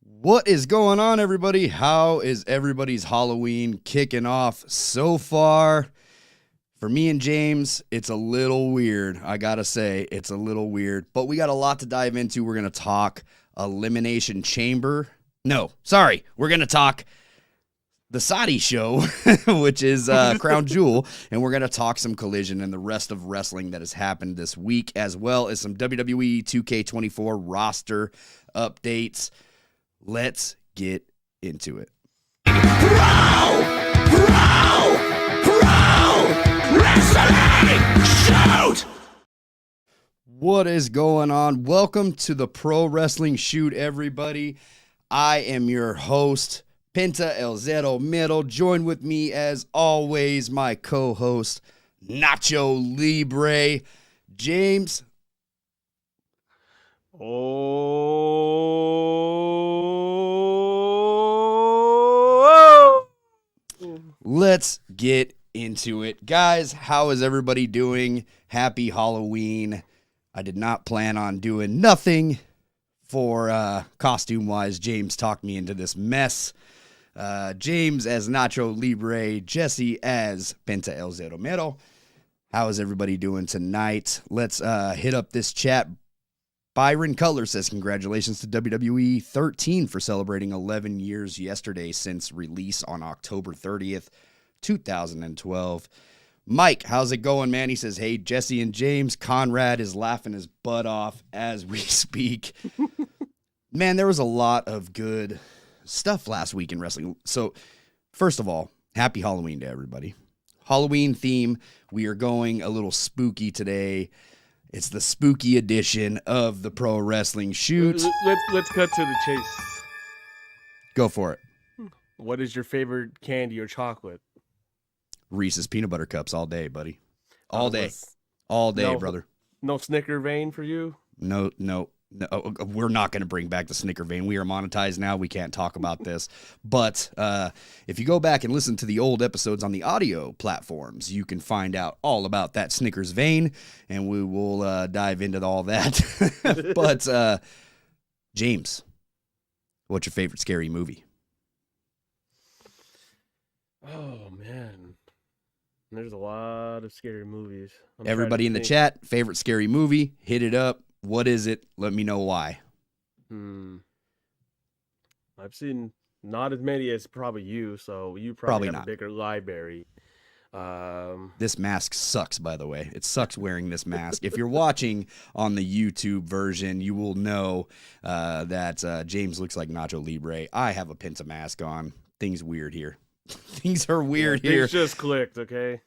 What is going on, everybody? How is everybody's Halloween kicking off so far? For me and James, it's a little weird. I gotta say, it's a little weird. But we got a lot to dive into. We're gonna talk Elimination Chamber. No, sorry. We're gonna talk the Saudi show, which is Crown Jewel. And we're gonna talk some Collision and the rest of wrestling that has happened this week, as well as some WWE 2K24 roster updates. Let's get into it. Wrestling Shoot! What is going on? Welcome to the Pro Wrestling Shoot, everybody. I am your host, Penta El Zero Mero. Join with me, as always, my co-host, Nacho Libre. James. Let's get into it. Guys, how is everybody doing? Happy Halloween. I did not plan on doing nothing for costume-wise. James talked me into this mess. James as Nacho Libre, Jesse as Penta El Zero Mero. How is everybody doing tonight? Let's hit up this chat. Byron Cutler says, congratulations to WWE 13 for celebrating 11 years yesterday since release on October 30th, 2012. Mike, how's it going, man? He says, hey, Jesse and James, Conrad is laughing his butt off as we speak. Man, there was a lot of good stuff last week in wrestling. So, first of all, happy Halloween to everybody. Halloween theme. We are going a little spooky today. It's the spooky edition of the Pro Wrestling Shoot. Let's cut to the chase. Go for it. What is your favorite candy or chocolate? Reese's Peanut Butter Cups all day, buddy. All day. All day, brother. No Snicker vein for you? No. We're not going to bring back the Snicker vein. We are monetized now. We can't talk about this. But if you go back and listen to the old episodes on the audio platforms, you can find out all about that Snickers vein, and we will dive into all that. But, James, what's your favorite scary movie? Oh, man. There's a lot of scary movies. Everybody in the chat, favorite scary movie, hit it up. What is it? Let me know why. I've seen not as many as probably you, so you probably have not a bigger library. This mask sucks, by the way. It sucks wearing this mask. If you're watching on the YouTube version, you will know that James looks like Nacho Libre. I have a Penta mask on. Things weird here. Things are weird here. Things just clicked, okay?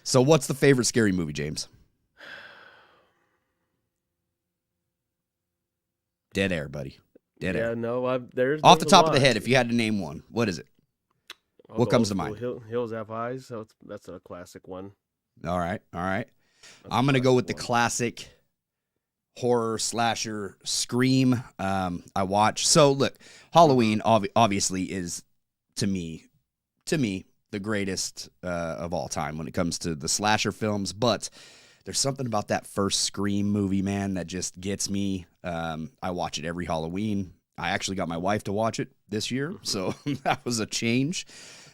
So what's the favorite scary movie, James? Dead air, buddy. Dead air. No, there's off the top of the head. If you had to name one, what is it? What comes to mind? Hills Have Eyes. So that's a classic one. All right. I'm gonna go with the classic horror slasher Scream. I watch. So look, Halloween obviously is to me the greatest of all time when it comes to the slasher films, but there's something about that first Scream movie, man, that just gets me. I watch it every Halloween. I actually got my wife to watch it this year, so that was a change.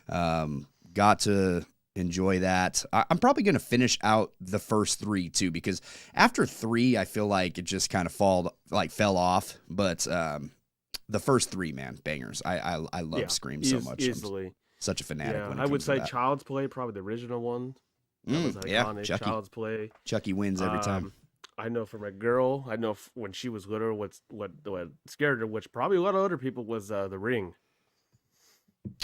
Got to enjoy that. I'm probably going to finish out the first three, too, because after three, I feel like it just kind of fell off. But the first three, man, bangers. I love Scream so much. Easily. I'm such a fanatic when it I would comes say to that. Child's Play, probably the original one. That was iconic. Chucky. Child's Play. Chucky wins every time. I know for my girl, when she was little, what scared her, which probably a lot of other people, was The Ring.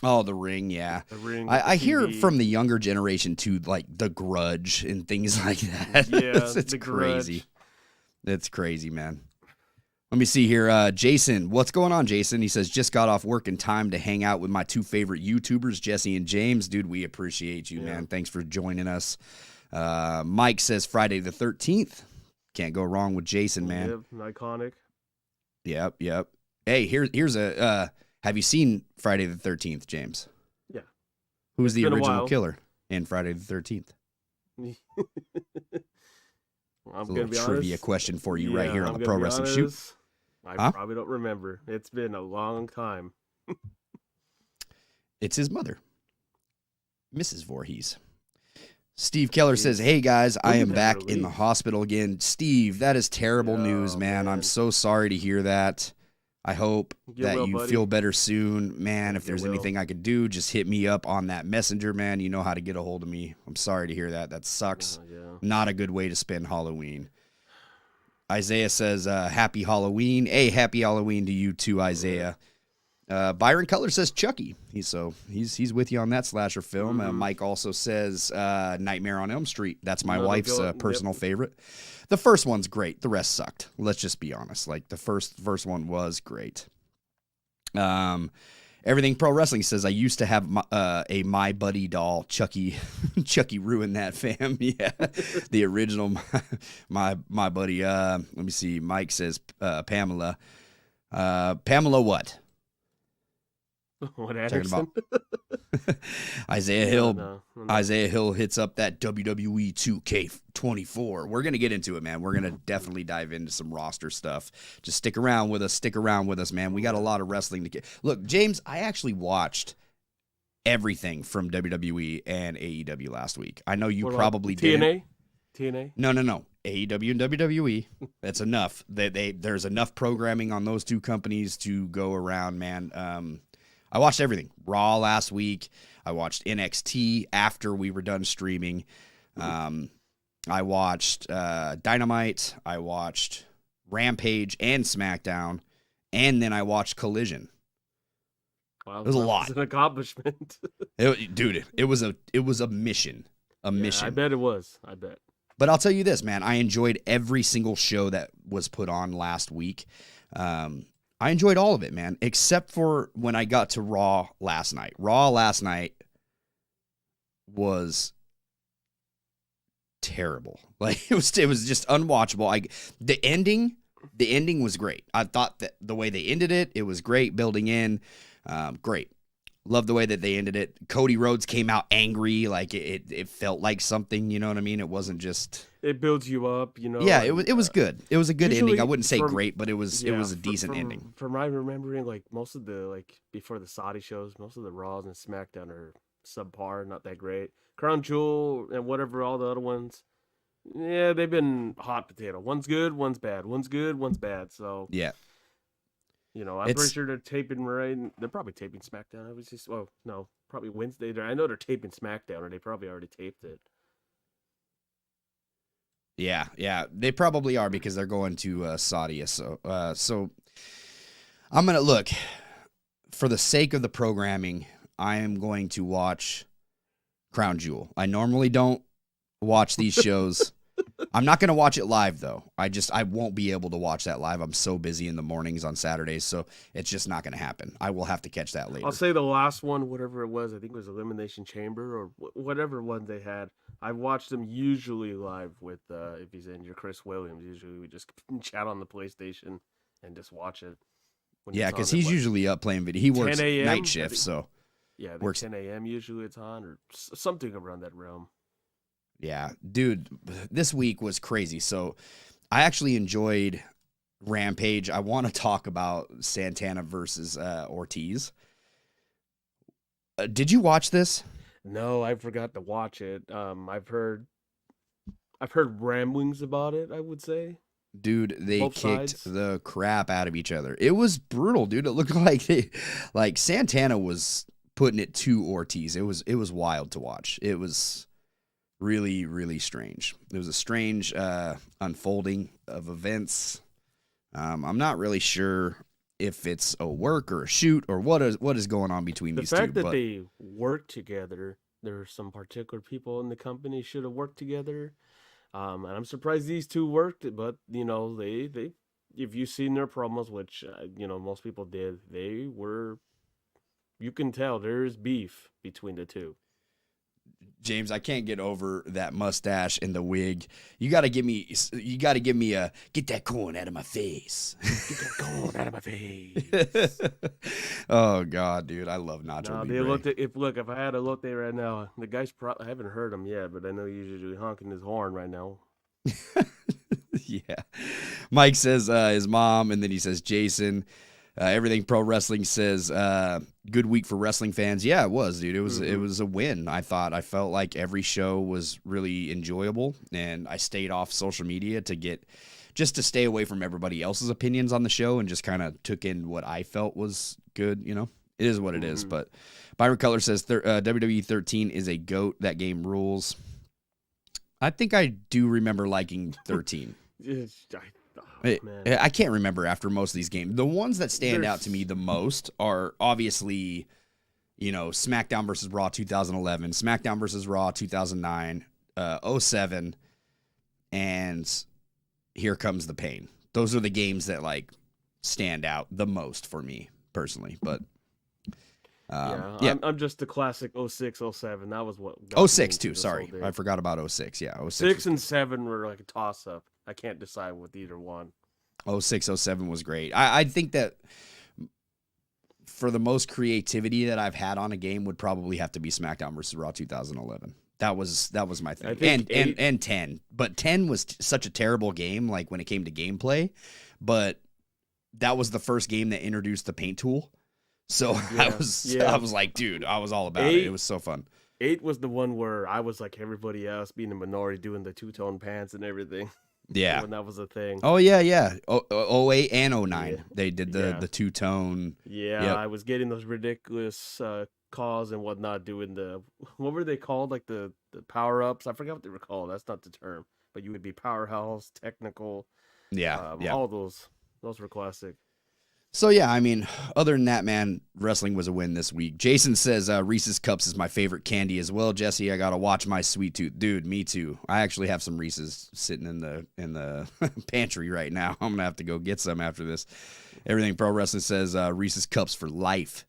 Oh, The Ring, yeah. The Ring. I hear from the younger generation too, like The Grudge and things like that. Yeah, it's crazy. It's crazy, man. Let me see here. Jason, what's going on, Jason? He says, just got off work in time to hang out with my two favorite YouTubers, Jesse and James. Dude, we appreciate you, man. Thanks for joining us. Mike says Friday the 13th. Can't go wrong with Jason, man. Yep, iconic. Yep. Hey, here's a... have you seen Friday the 13th, James? Yeah. Who's the original killer in Friday the 13th? I'm a little trivia question for you right here on the Pro Wrestling Shoot. I Huh? probably don't remember. It's been a long time. It's his mother, Mrs. Voorhees. Steve Keller says, Jeez. "Hey guys, I When am did that back in the release? hospital again." Steve, that is terrible news, Oh, man. I'm man. so sorry to hear that. I hope Get that well, you buddy. feel better soon, man. Yeah, If get there's well. anything I could do, just hit me up on that messenger, man. You know how to get a hold of me. I'm sorry to hear that. That sucks. Yeah. Not a good way to spend Halloween. Isaiah says, "Happy Halloween." Hey, happy Halloween to you too, Isaiah. Byron Cutler says Chucky. He's with you on that slasher film. Mike also says Nightmare on Elm Street. That's my wife's personal favorite. The first one's great. The rest sucked. Let's just be honest. Like the first one was great. Everything Pro Wrestling says, I used to have a My Buddy doll. Chucky Chucky ruined that, fam. Yeah, the original my buddy. Let me see. Mike says Pamela. Pamela what? What Anderson? Isaiah Hill. No. Isaiah Hill hits up that WWE 2K24. We're gonna get into it, man. We're gonna definitely dive into some roster stuff. Just stick around with us. Stick around with us, man. We got a lot of wrestling to get. Look, James, I actually watched everything from WWE and AEW last week. I know you probably did. TNA? No. AEW and WWE. That's enough. There's enough programming on those two companies to go around, man. I watched everything. Raw last week. I watched NXT after we were done streaming. I watched Dynamite. I watched Rampage and SmackDown. And then I watched Collision. Wow, it was a lot. It's an accomplishment. Dude, it was a mission. A mission. I bet it was. I bet. But I'll tell you this, man. I enjoyed every single show that was put on last week. I enjoyed all of it, man, except for when I got to Raw last night. Raw last night was terrible. Like it was just unwatchable. The ending was great. I thought that the way they ended it, it was great building in. Great. Love the way that they ended it. Cody Rhodes came out angry, like it felt like something, you know what I mean? It wasn't just it builds you up, you know. Yeah, it was good. It was a good ending. I wouldn't say from, great, but it was a decent ending. From my remembering, like most of the before the Saudi shows, most of the Raws and SmackDown are subpar, not that great. Crown Jewel and whatever all the other ones, yeah, they've been hot potato. One's good, one's bad. One's good, one's bad. So yeah. You know, I'm pretty sure they're taping right. They're probably taping SmackDown. No, probably Wednesday. I know they're taping SmackDown, or they probably already taped it. Yeah, they probably are because they're going to Saudi. So I'm gonna look for the sake of the programming. I am going to watch Crown Jewel. I normally don't watch these shows. I'm not going to watch it live, though. I won't be able to watch that live. I'm so busy in the mornings on Saturdays, so it's just not going to happen. I will have to catch that later. I'll say the last one, whatever it was, I think it was Elimination Chamber or whatever one they had. I watched them usually live with, if he's in, your Chris Williams. Usually we just chat on the PlayStation and just watch it. Yeah, because he's usually up playing video. He works night shift, so. Yeah, 10 a.m. usually it's on or something around that realm. Yeah, dude, this week was crazy. So I actually enjoyed Rampage. I want to talk about Santana versus Ortiz. Did you watch this? No, I forgot to watch it. I've heard ramblings about it, I would say. Dude, they kicked the crap out of each other. It was brutal, dude. It looked like Santana was putting it to Ortiz. It was wild to watch. It was really, really strange. It was a strange unfolding of events. I'm not really sure if it's a work or a shoot or what is going on between these two. The fact that they work together, there are some particular people in the company should have worked together. And I'm surprised these two worked, but you know, they if you've seen their promos, which you know most people did, you can tell there's beef between the two. James, I can't get over that mustache and the wig. You got to give me a get that corn out of my face. Get that corn out of my face. Oh God, dude, I love Nacho Libre. If I had a look there right now, the guy's I haven't heard him yet, but I know he's usually honking his horn right now. Yeah. Mike says his mom, and then he says Jason. Everything Pro Wrestling says good week for wrestling fans. Yeah, it was, dude. It was a win. I felt like every show was really enjoyable, and I stayed off social media to stay away from everybody else's opinions on the show and just kind of took in what I felt was good. You know, it is what it is. But Byron Cutler says WWE 13 is a GOAT. That game rules. I think I do remember liking 13. I can't remember after most of these games. The ones that stand out to me the most are obviously, SmackDown versus Raw 2011, SmackDown versus Raw 2009, 07, and Here Comes the Pain. Those are the games that stand out the most for me personally. But I'm just the classic 06, 07. That was what. 06 too. Sorry, I forgot about 06. Yeah, 06. 6 and 7 were like a toss up. I can't decide with either one. 06, 07 was great. I think that for the most creativity that I've had on a game would probably have to be SmackDown versus Raw 2011. That was my thing. And 10. But 10 was such a terrible game, like when it came to gameplay. But that was the first game that introduced the paint tool. So I was like, dude, I was all about it. It was so fun. 8 was the one where I was like everybody else, being a minority, doing the two-tone pants and everything. Yeah. When that was a thing. Oh, yeah. 08 and 09. Yeah. They did the two-tone. Yeah, yep. I was getting those ridiculous calls and whatnot, doing what were they called? Like the power-ups? I forgot what they were called. That's not the term. But you would be powerhouse, technical. Yeah. All those were classic. So, yeah, I mean, other than that, man, wrestling was a win this week. Jason says Reese's Cups is my favorite candy as well. Jesse, I got to watch my sweet tooth. Dude, me too. I actually have some Reese's sitting in the pantry right now. I'm going to have to go get some after this. Everything Pro Wrestling says Reese's Cups for life.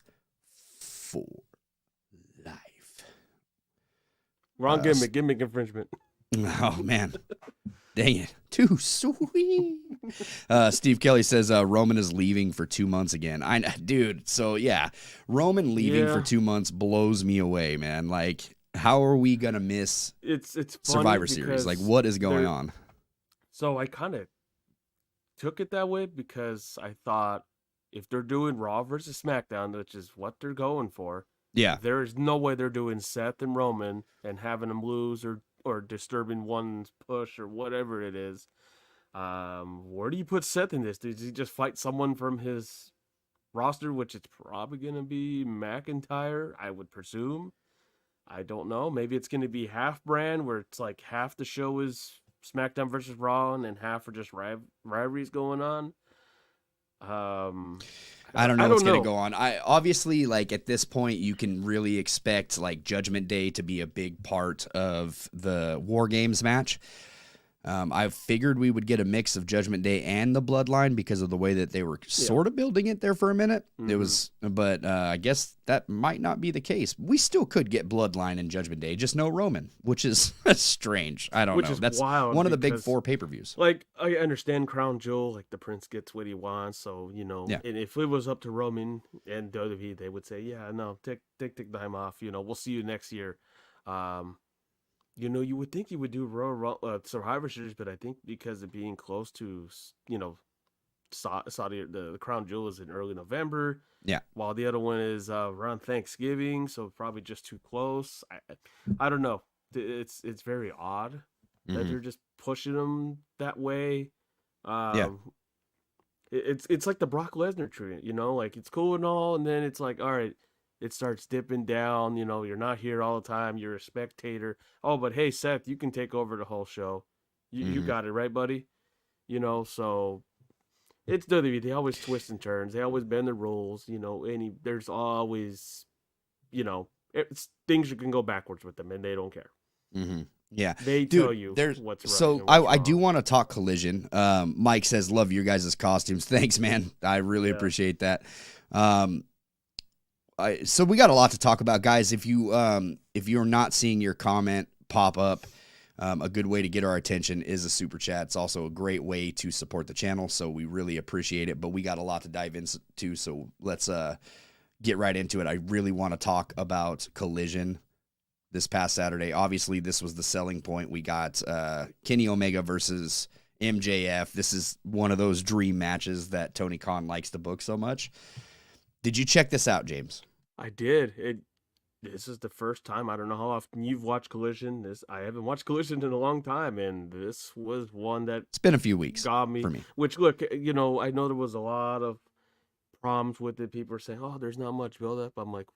For life. Wrong gimmick. Gimmick infringement. Oh, man. Dang it. Too sweet. Steve Kelly says Roman is leaving for 2 months again. Dude, so yeah. Roman leaving for 2 months blows me away, man. Like, how are we going to miss it's Survivor Series? Like, what is going on? So I kind of took it that way because I thought if they're doing Raw versus SmackDown, which is what they're going for, there is no way they're doing Seth and Roman and having them lose or disturbing one's push or whatever it is. Where do you put Seth in this? Does he just fight someone from his roster, which it's probably going to be McIntyre, I would presume? I don't know. Maybe it's going to be half brand, where it's like half the show is SmackDown versus Raw and how just rivalries going on. I don't know what's going to go on. Obviously, like, at this point, you can really expect, like, Judgment Day to be a big part of the War Games match. I figured we would get a mix of Judgment Day and the Bloodline because of the way that they were sort of building it there for a minute. Mm-hmm. It was, but I guess that might not be the case. We still could get Bloodline and Judgment Day, just no Roman, which is strange. I don't know. That's wild, one of the big 4 pay-per-views. Like, I understand Crown Jewel, like the Prince gets what he wants, so and if it was up to Roman and WWE, they would say, yeah, no, take time off. We'll see you next year. You would think you would do Survivor Series, but I think because of being close to, Saudi, the Crown Jewel is in early November. Yeah. While the other one is around Thanksgiving, so probably just too close. I don't know. It's very odd that they're just pushing them that way. It's like the Brock Lesnar treatment, like it's cool and all, and then it's like, all right. It starts dipping down, you're not here all the time, you're a spectator. Oh, but hey, Seth, you can take over the whole show. You got it, right, buddy? So it's WWE. They always twist and turns. They always bend the rules, there's always, things you can go backwards with them, and they don't care. Mm-hmm. Yeah. They tell you what's right. So I do want to talk Collision. Mike says, love your guys' costumes. Thanks, man. I really appreciate that. So we got a lot to talk about, guys. If you're not seeing your comment pop up, a good way to get our attention is a super chat. It's also a great way to support the channel, so we really appreciate it. But we got a lot to dive into, so let's get right into it. I really want to talk about Collision this past Saturday. Obviously, this was the selling point. We got Kenny Omega versus MJF. This is one of those dream matches that Tony Khan likes to book so much. Did you check this out, James? I did. This is the first time. I don't know how often you've watched Collision. I haven't watched Collision in a long time, and this was one that It's been a few weeks got me. for me. Which, look, I know there was a lot of problems with it. People are saying, "Oh, there's not much build-up." I'm like,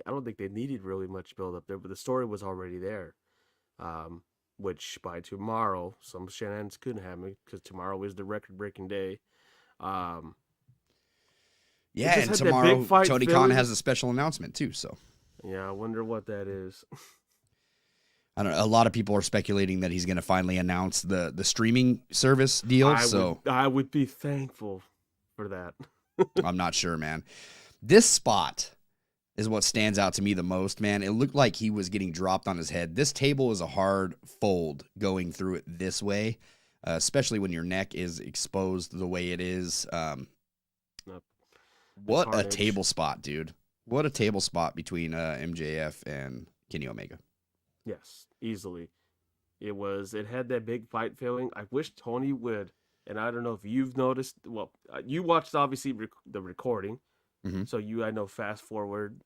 I don't think they needed really much build-up there, but the story was already there. Which by tomorrow, some shenanigans couldn't happen because tomorrow is the record-breaking day. Yeah, and tomorrow Tony Khan has a special announcement too. So yeah, I wonder what that is. I don't know. A lot of people are speculating that he's going to finally announce the streaming service deal. I would be thankful for that. I'm not sure, man. This spot is what stands out to me the most, man. It looked like he was getting dropped on his head. This table is a hard fold going through it this way, especially when your neck is exposed the way it is. What a table spot, dude. What a table spot between MJF and Kenny Omega. Yes, easily. It had that big fight feeling. I wish Tony would, and I don't know if you've noticed, well, you watched obviously the recording, so I know fast forward.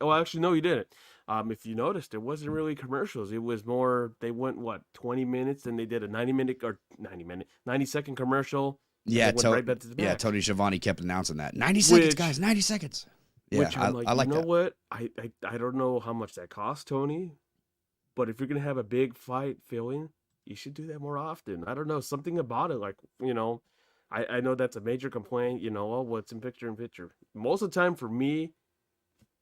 Oh, actually, no, you didn't. If you noticed, it wasn't really commercials. It was more, they went, 20 minutes, and they did a 90-second commercial. Yeah, right back to the back. Tony Schiavone kept announcing that. 90 seconds, guys, 90 seconds. Yeah, which I'm I like that. You know what? I don't know how much that costs, Tony, but if you're going to have a big fight feeling, you should do that more often. I don't know, something about it. Like, I know that's a major complaint, what's in picture. Most of the time for me,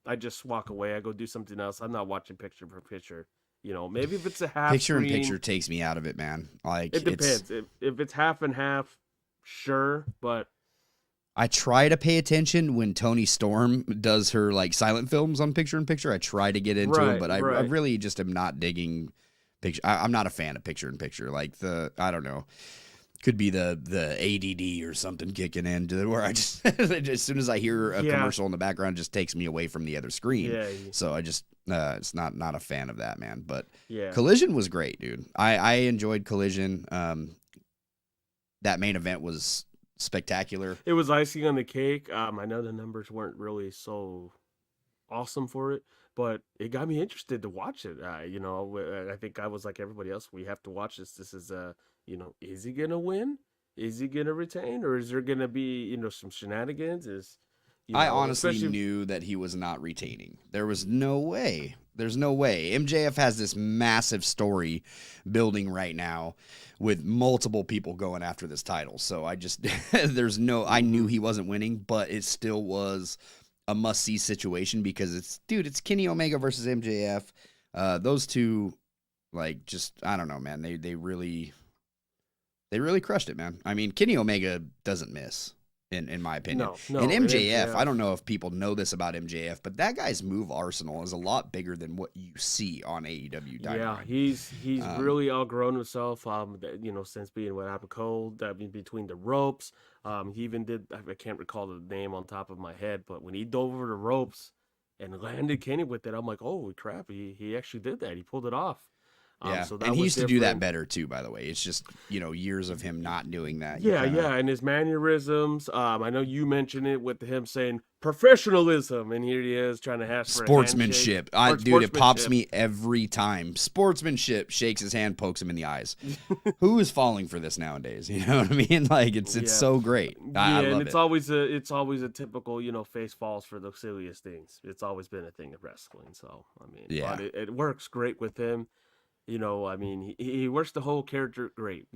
I just walk away. I go do something else. I'm not watching picture for picture. Maybe if it's a half picture screen, in picture takes me out of it, man. Like, it depends. If it's half and half, sure, but I try to pay attention when Tony Storm does her like silent films on picture in picture. I try to get into them, but I really just am not digging picture. I'm not a fan of picture in picture. Like I don't know, could be the ADD or something kicking in to where I just as soon as I hear a commercial in the background, it just takes me away from the other screen. Yeah. So I just it's not a fan of that, man. But Collision was great, dude. I enjoyed Collision. That main event was spectacular. It was icing on the cake. I know the numbers weren't really so awesome for it, but it got me interested to watch it. I think I was like everybody else. We have to watch this. This is is he gonna win? Is he gonna retain, or is there gonna be some shenanigans? I honestly knew that he was not retaining. There was no way. There's no way. MJF has this massive story building right now with multiple people going after this title. So I knew he wasn't winning, but it still was a must-see situation because it's Kenny Omega versus MJF. Those two, I don't know, man. They really crushed it, man. I mean, Kenny Omega doesn't miss. In my opinion. No, and MJF, I don't know if people know this about MJF, but that guy's move arsenal is a lot bigger than what you see on AEW Dynamite. Yeah, he's really outgrown himself, since being what happened cold, between the ropes. He even did, I can't recall the name on top of my head, but when he dove over the ropes and landed Kenny with it, I'm like, holy crap, he actually did that. He pulled it off. And he used to do that better too, by the way. It's just, years of him not doing that. And his mannerisms. I know you mentioned it with him saying professionalism, and here he is trying to ask for sportsmanship. Dude, it pops me every time. Sportsmanship, shakes his hand, pokes him in the eyes. Who is falling for this nowadays? You know what I mean? Like it's so great. I love it's always a typical, face falls for the silliest things. It's always been a thing of wrestling. So but it works great with him. He works the whole character great.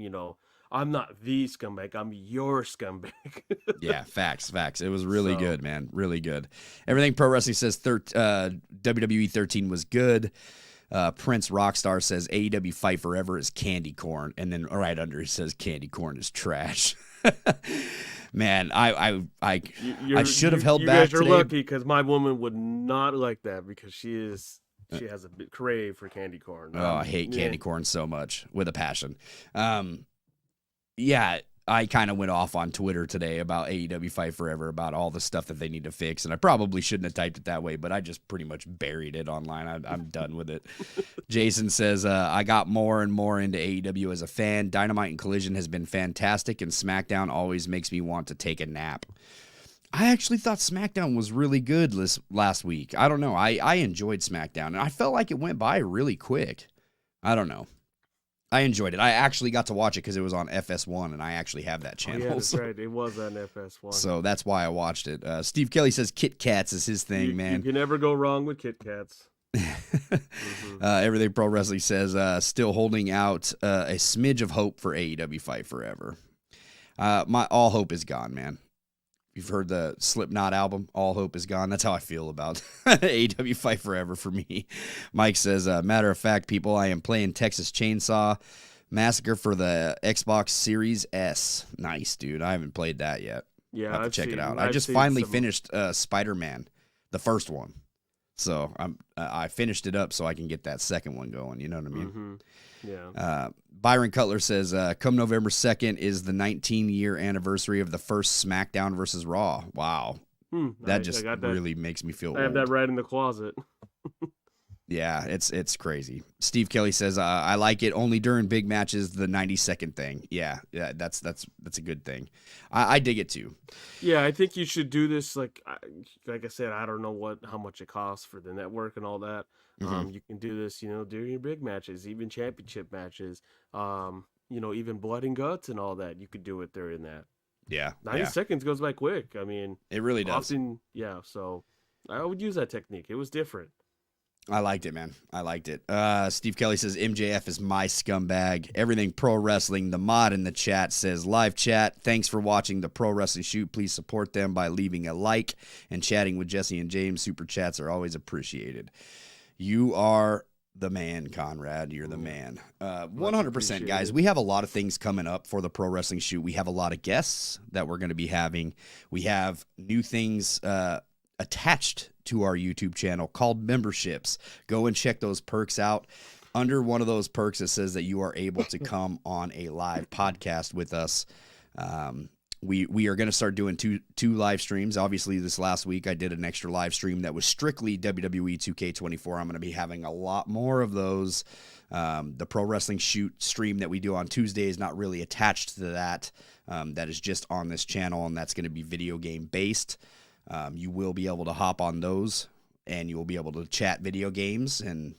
I'm not the scumbag. I'm your scumbag. Yeah, facts. It was really good, man. Really good. Everything Pro Wrestling says WWE 13 was good. Prince Rockstar says AEW Fight Forever is candy corn. And then right under it says candy corn is trash. Man, I should have held back. You guys are lucky because my woman would not like that because she has a bit crave for candy corn. I hate candy corn so much with a passion. I kind of went off on Twitter today about AEW Fight Forever, about all the stuff that they need to fix, and I probably shouldn't have typed it that way, but I just pretty much buried it online. I'm done with it. Jason says, I got more and more into AEW as a fan. Dynamite and Collision has been fantastic, and SmackDown always makes me want to take a nap. I actually thought SmackDown was really good last week. I don't know. I enjoyed SmackDown, and I felt like it went by really quick. I don't know. I enjoyed it. I actually got to watch it because it was on FS1, and I actually have that channel. Yeah, that's right. It was on FS1. So that's why I watched it. Steve Kelly says Kit Kats is his thing, man. You can never go wrong with Kit Kats. Everything Pro Wrestling says, still holding out a smidge of hope for AEW Fight Forever. My all hope is gone, man. You've heard the Slipknot album, All Hope Is Gone. That's how I feel about AEW Fight Forever for me. Mike says, matter of fact, people, I am playing Texas Chainsaw Massacre for the Xbox Series S. Nice, dude. I haven't played that yet. Yeah, I'll have to check it out. I just finally finished Spider-Man, the first one. So I finished it up so I can get that second one going. You know what I mean? Mm-hmm. Yeah. Byron Cutler says, come November 2nd is the 19-year anniversary of the first SmackDown versus Raw. Wow. That just really makes me feel old. I have that right in the closet. Yeah, it's crazy. Steve Kelly says, I like it only during big matches, the 90-second thing. Yeah, that's a good thing. I dig it too. Yeah, I think you should do this. Like I said, I don't know how much it costs for the network and all that. Mm-hmm. You can do this, during your big matches, even championship matches. Even blood and guts and all that. You could do it during that. Yeah, 90 seconds goes by quick. I mean, it really does. Often, yeah. So I would use that technique. It was different. I liked it, man. I liked it. Steve Kelly says, MJF is my scumbag. Everything Pro Wrestling. The mod in the chat says, live chat. Thanks for watching the Pro Wrestling Shoot. Please support them by leaving a like and chatting with Jesse and James. Super chats are always appreciated. You are the man, Conrad. You're the man. 100%, guys. We have a lot of things coming up for the Pro Wrestling Shoot. We have a lot of guests that we're going to be having. We have new things attached to our YouTube channel called memberships. Go and check those perks out. Under one of those perks, it says that you are able to come on a live podcast with us. We are going to start doing two live streams. Obviously, this last week I did an extra live stream that was strictly WWE 2K24. I'm going to be having a lot more of those. The Pro Wrestling Shoot stream that we do on Tuesday is not really attached to that. That is just on this channel, and that's going to be video game based. You will be able to hop on those, and you will be able to chat video games. And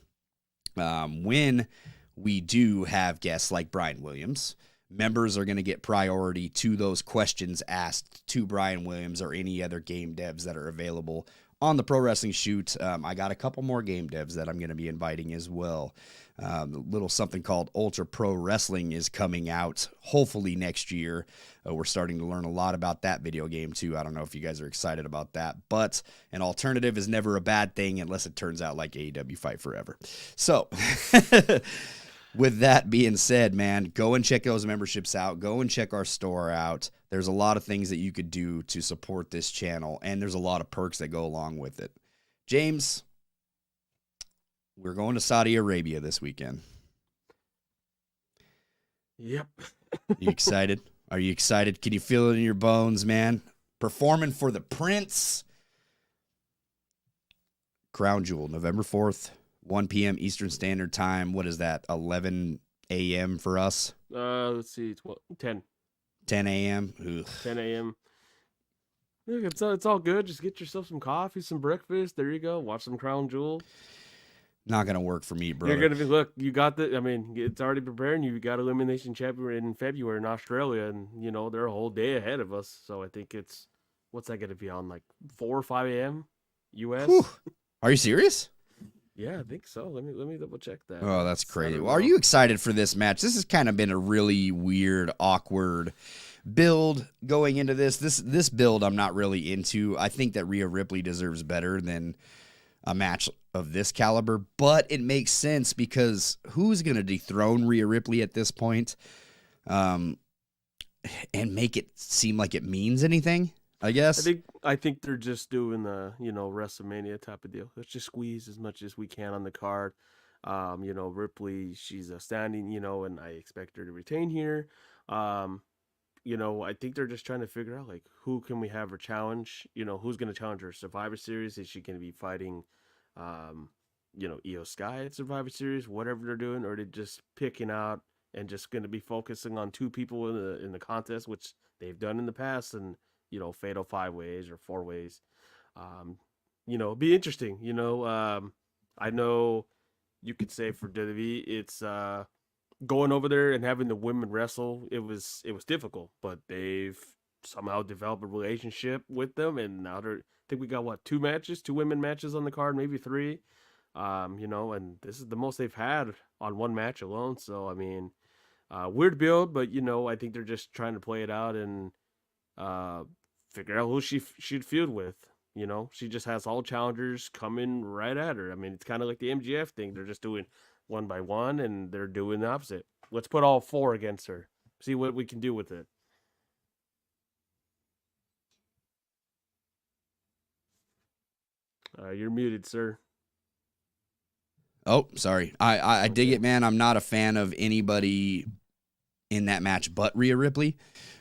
when we do have guests like Brian Williams, members are going to get priority to those questions asked to Brian Williams or any other game devs that are available on the Pro Wrestling Shoot. I got a couple more game devs that I'm going to be inviting as well. A little something called Ultra Pro Wrestling is coming out hopefully next year. We're starting to learn a lot about that video game too. I don't know if you guys are excited about that, but an alternative is never a bad thing unless it turns out like AEW Fight Forever. So with that being said, man, go and check those memberships out. Go and check our store out. There's a lot of things that you could do to support this channel, and there's a lot of perks that go along with it. James, we're going to Saudi Arabia this weekend. Yep. You excited? Are you excited? Can you feel it in your bones, man? Performing for the Prince. Crown Jewel, November 4th, 1 p.m. Eastern Standard Time. What is that, 11 a.m. for us? Let's see, 10. 10 a.m.? Ugh. 10 a.m. Look, it's all good. Just get yourself some coffee, some breakfast. There you go. Watch some Crown Jewel. Not going to work for me, bro. You're going to be, look, you got it's already preparing you. You got Elimination Chamber in February in Australia, and, they're a whole day ahead of us. So I think what's that going to be on, like 4 or 5 a.m. U.S.? Whew. Are you serious? Yeah, I think so. Let me double check that. Oh, that's crazy. Well, are you excited for this match? This has kind of been a really weird, awkward build going into this. This build I'm not really into. I think that Rhea Ripley deserves better than a match of this caliber, but it makes sense because who's going to dethrone Rhea Ripley at this point and make it seem like it means anything, I guess? I think they're just doing the, WrestleMania type of deal. Let's just squeeze as much as we can on the card. Ripley, she's a standing, and I expect her to retain here. I think they're just trying to figure out like who can we have her challenge. Who's going to challenge her Survivor Series? Is she going to be fighting, um, Io Sky at Survivor Series? Whatever they're doing, or are they just picking out and just going to be focusing on two people in the contest, which they've done in the past, and fatal 5-ways or 4-ways. It'd be interesting. I know you could say for WWE, it's going over there and having the women wrestle. It was difficult, but they've somehow developed a relationship with them, and now I think we got two women matches on the card, maybe 3. And this is the most they've had on one match alone. So I mean, weird build, but I think they're just trying to play it out and figure out who she'd feud with. She just has all challengers coming right at her. I mean, it's kind of like the MGF thing. They're just doing one by one, and they're doing the opposite. Let's put all 4 against her. See what we can do with it. You're muted, sir. Oh, sorry. I dig it, man. I'm not a fan of anybody in that match but Rhea Ripley.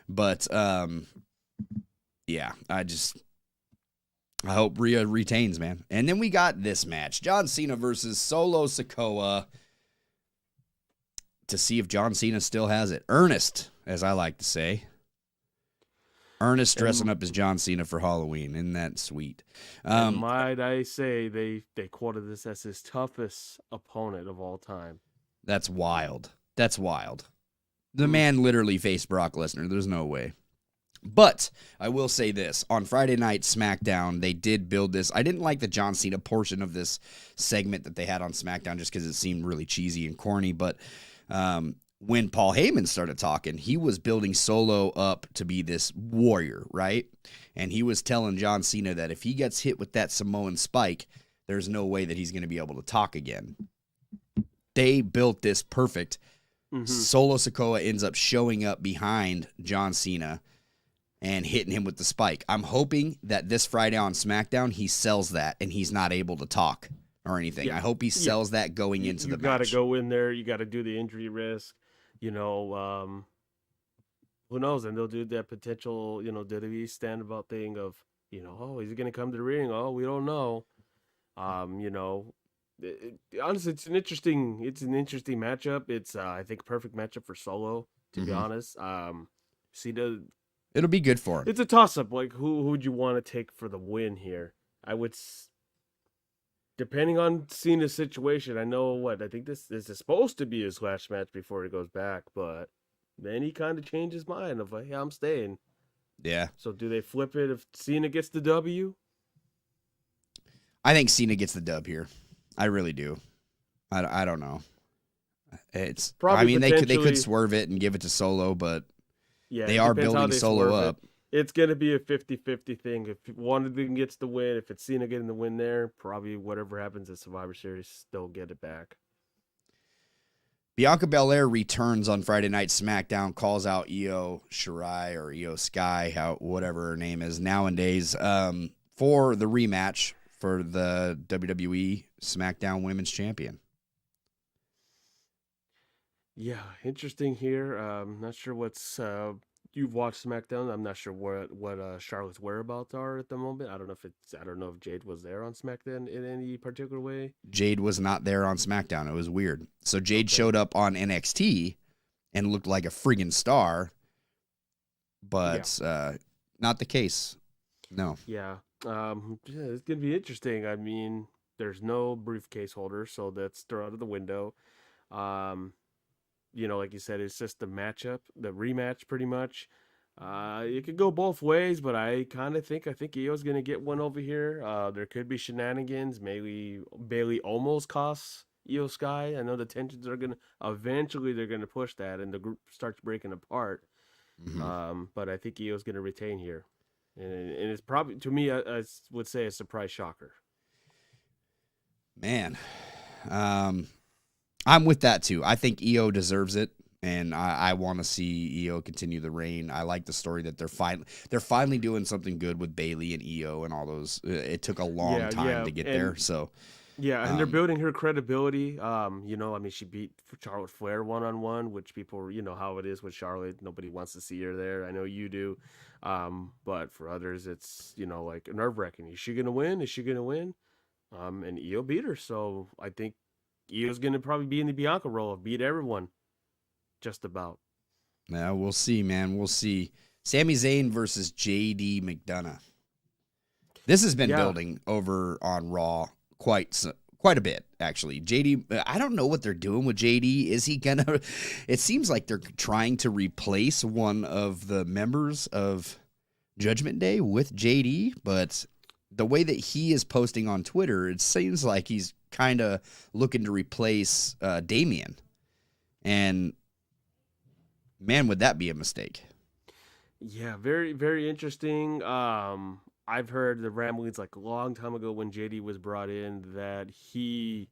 But, yeah, I hope Rhea retains, man. And then we got this match. John Cena versus Solo Sikoa, to see if John Cena still has it. Ernest, as I like to say. Ernest dressing up as John Cena for Halloween. Isn't that sweet? Might I say, they quoted this as his toughest opponent of all time. That's wild. That's wild. The man literally faced Brock Lesnar. There's no way. But I will say this. On Friday Night SmackDown, they did build this. I didn't like the John Cena portion of this segment that they had on SmackDown just because it seemed really cheesy and corny. But when Paul Heyman started talking, he was building Solo up to be this warrior, right? And he was telling John Cena that if he gets hit with that Samoan spike, there's no way that he's going to be able to talk again. They built this perfect. Solo Sikoa ends up showing up behind John Cena and hitting him with the spike. I'm hoping that this Friday on SmackDown, he sells that and he's not able to talk or anything. Yeah. I hope he sells that going into the match. You got to go in there. You got to do the injury risk. Who knows? And they'll do that potential, WWE stand-about thing of, oh, is he going to come to the ring? Oh, we don't know. Honestly, it's an interesting matchup. It's, I think, a perfect matchup for Solo, to be honest. It'll be good for him. It's a toss-up. Like, who would you want to take for the win here? I would, depending on Cena's situation, I think this is supposed to be his last match before he goes back, but then he kind of changed his mind of like, yeah, I'm staying. Yeah. So do they flip it if Cena gets the W? I think Cena gets the dub here. I really do. I don't know. It's probably. I mean, they could swerve it and give it to Solo, but yeah, they are building Solo up. It's going to be a 50-50 thing. If one of them gets the win, if it's Cena getting the win there, probably whatever happens at Survivor Series, they'll get it back. Bianca Belair returns on Friday Night SmackDown, calls out Io Shirai or Io Sky, whatever her name is nowadays, for the rematch for the WWE SmackDown Women's Champion. Yeah, interesting here. Not sure what's you've watched SmackDown. I'm not sure what Charlotte's whereabouts are at the moment. I don't know if Jade was there on SmackDown in any particular way. Jade was not there on SmackDown. It was weird. So Jade showed up on NXT and looked like a friggin' star, but not the case. No. Yeah. It's gonna be interesting. I mean, there's no briefcase holder, so that's thrown out of the window. Like you said, it's just the matchup, the rematch, pretty much. It could go both ways, but I think Io's gonna get one over here. There could be shenanigans. Maybe Bailey almost costs Io Sky. I know the tensions are gonna eventually they're gonna push that, and the group starts breaking apart. But I think Io's gonna retain here, and it's probably, to me, I would say, a surprise shocker. Man, I'm with that too. I think Io deserves it, and I want to see Io continue the reign. I like the story that they're finally doing something good with Bailey and Io and all those. It took a long time to get there, so Yeah, and they're building her credibility. I mean, she beat Charlotte Flair 1-on-1, which people, how it is with Charlotte. Nobody wants to see her there. I know you do. But for others, it's, like nerve wracking. Is she gonna win? Is she gonna win? And Io beat her, so I think Io's gonna probably be in the Bianca role of beat everyone, just about. Now we'll see, man. We'll see. Sami Zayn versus JD McDonough. This has been building over on Raw quite a bit, actually. JD, I don't know what they're doing with JD. Is he gonna? It seems like they're trying to replace one of the members of Judgment Day with JD, but the way that he is posting on Twitter, it seems like he's kind of looking to replace Damian. And man, would that be a mistake? Yeah, very, very interesting. I've heard the ramblings like a long time ago when JD was brought in that he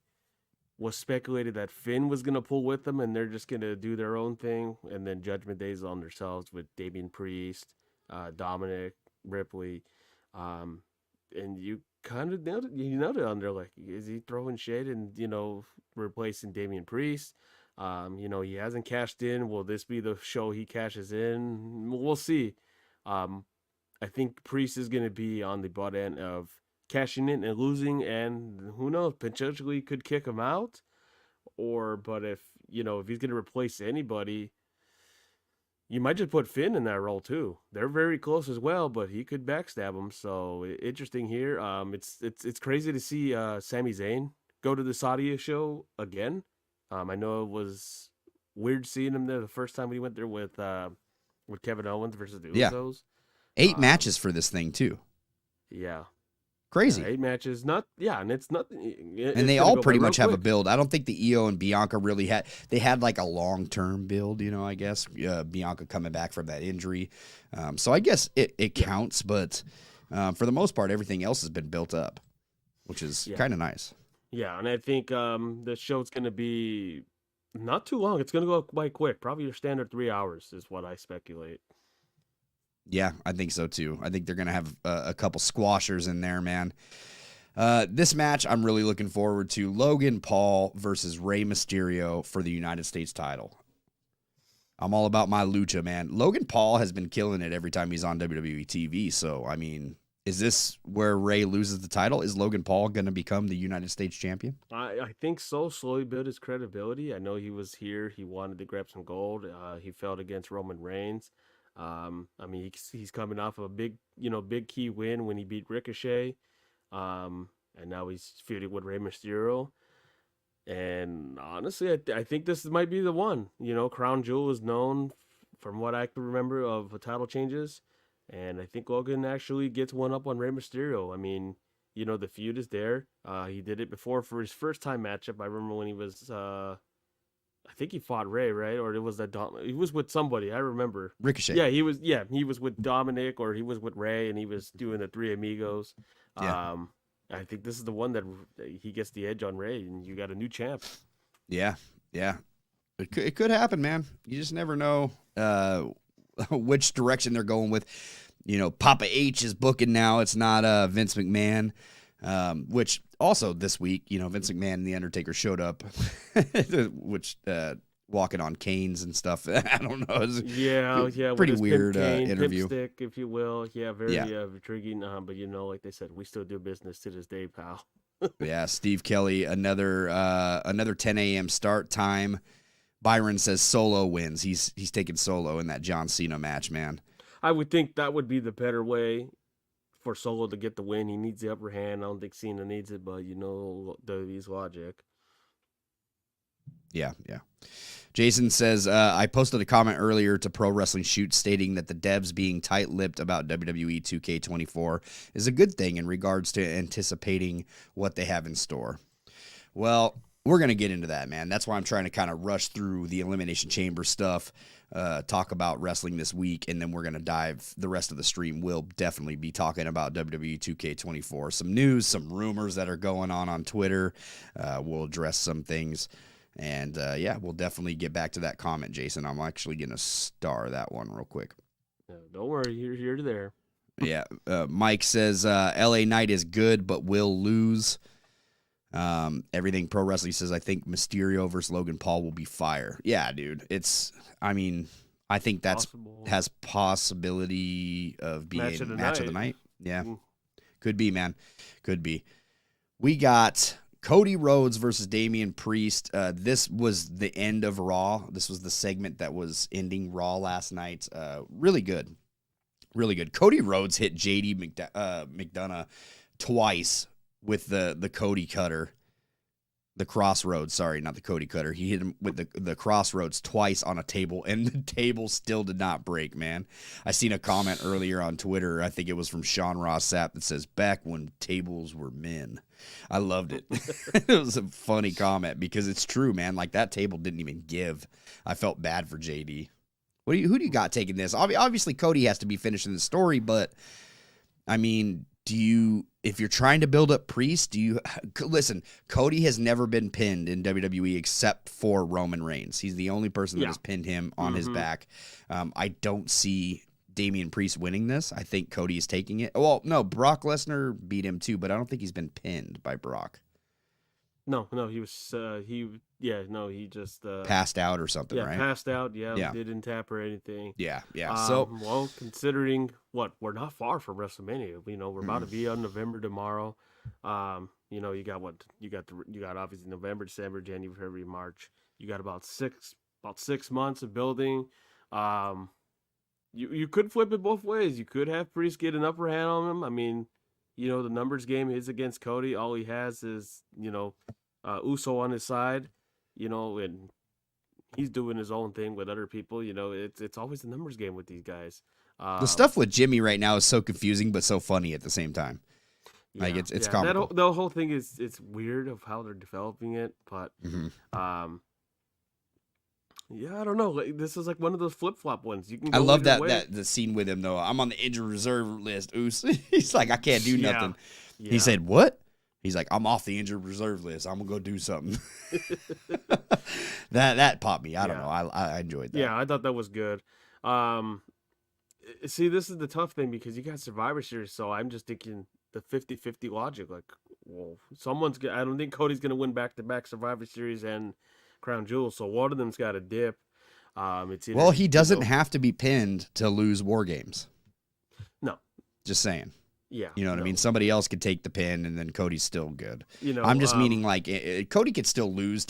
was speculated that Finn was going to pull with them and they're just going to do their own thing. And then Judgment Day's on themselves with Damian Priest, Dominic, Ripley. And you kind of nailed it on there. Like, is he throwing shade and, replacing Damian Priest? He hasn't cashed in. Will this be the show he cashes in? We'll see. I think Priest is going to be on the butt end of cashing in and losing, and who knows, potentially could kick him out. But if he's going to replace anybody, you might just put Finn in that role too. They're very close as well, but he could backstab him. So interesting here. It's crazy to see Sami Zayn go to the Saudi show again. I know it was weird seeing him there the first time he went there with Kevin Owens versus the Usos. 8 matches for this thing too. Yeah. Crazy. 8 matches. And it's not. And they all pretty much have a build. I don't think the Io and Bianca really had. They had like a long-term build, I guess. Bianca coming back from that injury. So I guess it counts, but for the most part, everything else has been built up, which is kind of nice. Yeah, and I think the show's going to be not too long. It's going to go quite quick. Probably your standard 3 hours is what I speculate. Yeah, I think so too. I think they're going to have a couple squashers in there, man. This match I'm really looking forward to. Logan Paul versus Rey Mysterio for the United States title. I'm all about my lucha, man. Logan Paul has been killing it every time he's on WWE TV. So, I mean, is this where Rey loses the title? Is Logan Paul going to become the United States champion? I think so. Slowly build his credibility. I know he was here. He wanted to grab some gold. He failed against Roman Reigns. I mean, he's coming off of a big key win when he beat Ricochet. And now he's feuding with Rey Mysterio. And honestly, I think this might be the one. Crown Jewel is known, from what I can remember, of title changes. And I think Logan actually gets one up on Rey Mysterio. I mean, the feud is there. He did it before for his first time matchup. I remember when he was, I think he fought Rey, right? Or it was that he was with somebody. I remember Ricochet. Yeah, he was with Dominic, or he was with Rey, and he was doing the Three Amigos. Yeah. I think this is the one that he gets the edge on Rey, and you got a new champ. Yeah. It could happen, man. You just never know which direction they're going with. Papa H is booking now. It's not Vince McMahon, which also this week, Vince McMahon and The Undertaker showed up, which walking on canes and stuff. I don't know. Yeah. Pretty weird interview. Pimp stick, if you will. Yeah, very intriguing. But like they said, we still do business to this day, pal. Yeah, Steve Kelly, another 10 a.m. start time. Byron says Solo wins. He's taking Solo in that John Cena match, man. I would think that would be the better way for Solo to get the win. He needs the upper hand. I don't think Cena needs it, but WWE's logic. Yeah. Jason says, I posted a comment earlier to Pro Wrestling Shoot stating that the devs being tight-lipped about WWE 2K24 is a good thing in regards to anticipating what they have in store. Well, we're going to get into that, man. That's why I'm trying to kind of rush through the Elimination Chamber stuff, talk about wrestling this week, and then we're going to dive the rest of the stream. We'll definitely be talking about WWE 2K24. Some news, some rumors that are going on Twitter. We'll address some things. And, we'll definitely get back to that comment, Jason. I'm actually going to star that one real quick. No, don't worry. You're here to there. Yeah. Mike says, LA Knight is good, but will lose. Everything Pro Wrestling says, I think Mysterio versus Logan Paul will be fire. Yeah, dude. I think that's Possible has possibility of being match of the night. Yeah. Could be, man. Could be. We got Cody Rhodes versus Damian Priest. This was the end of Raw. This was the segment that was ending Raw last night. Really good. Really good. Cody Rhodes hit JD McDonough twice with the Cody cutter. The crossroads, sorry, not the Cody cutter. He hit him with the crossroads twice on a table, and the table still did not break, man. I seen a comment earlier on Twitter, I think it was from Sean Ross Sapp, that says, back when tables were men. I loved it. It was a funny comment because it's true, man. Like, that table didn't even give. I felt bad for JD. Who do you got taking this? Obviously, Cody has to be finishing the story, but, I mean, if you're trying to build up Priest, listen, Cody has never been pinned in WWE except for Roman Reigns. He's the only person that has pinned him on his back. I don't see Damian Priest winning this. I think Cody is taking it. Well, no, Brock Lesnar beat him too, but I don't think he's been pinned by Brock. No, he was he just passed out or something, right? Passed out, didn't tap or anything. Yeah. Well, considering we're not far from WrestleMania. We're about to be on November tomorrow. You got obviously November, December, January, February, March. You got about 6 months of building. You could flip it both ways. You could have Priest get an upper hand on him. I mean, the numbers game is against Cody. All he has is, Uso on his side, and he's doing his own thing with other people. It's always a numbers game with these guys. The stuff with Jimmy right now is so confusing, but so funny at the same time. Like it's comical. The whole thing it's weird of how they're developing it, but I don't know. This is like one of those flip flop ones. You can. I love that the scene with him though. I'm on the injured reserve list. He's like, I can't do nothing. Yeah. He said, "What?" He's like, "I'm off the injured reserve list. I'm gonna go do something." that popped me. I don't know. I enjoyed that. Yeah, I thought that was good. See, this is the tough thing because you got Survivor Series, so I'm just thinking the 50-50 logic. Like, well, I don't think Cody's gonna win back-to-back Survivor Series and Crown Jewel, so one of them's got to dip. He doesn't have to be pinned to lose War Games. No, just saying. Yeah, what I mean. Somebody else could take the pin, and then Cody's still good. I'm just meaning like Cody could still lose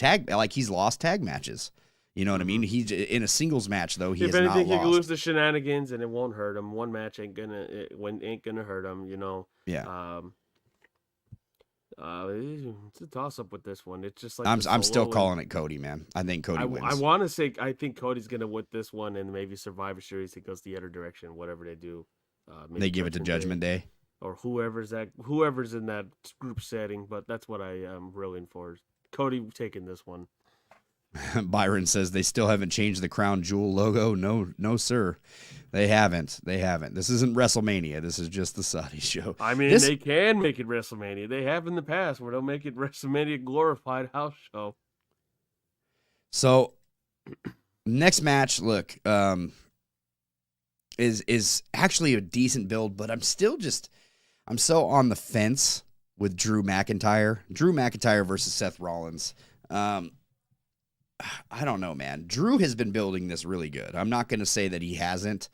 he's lost tag matches. You know what I mean? He's in a singles match though. He anything, he can lose the shenanigans, and it won't hurt him. One match ain't gonna hurt him. Yeah. It's a toss up with this one. It's just like I'm still calling it Cody, man. I think Cody wins. I want to say I think Cody's gonna win this one, and maybe Survivor Series it goes the other direction. Whatever they do, they give it to Judgment Day. Or whoever's in that group setting, but that's what I am rooting for. Cody taking this one. Byron says they still haven't changed the Crown Jewel logo. No, sir. They haven't. This isn't WrestleMania. This is just the Saudi show. I mean, they can make it WrestleMania. They have in the past where they'll make it WrestleMania glorified house show. So, next match, look, is actually a decent build, but I'm so on the fence with Drew McIntyre. Drew McIntyre versus Seth Rollins. I don't know, man. Drew has been building this really good. I'm not going to say that he hasn't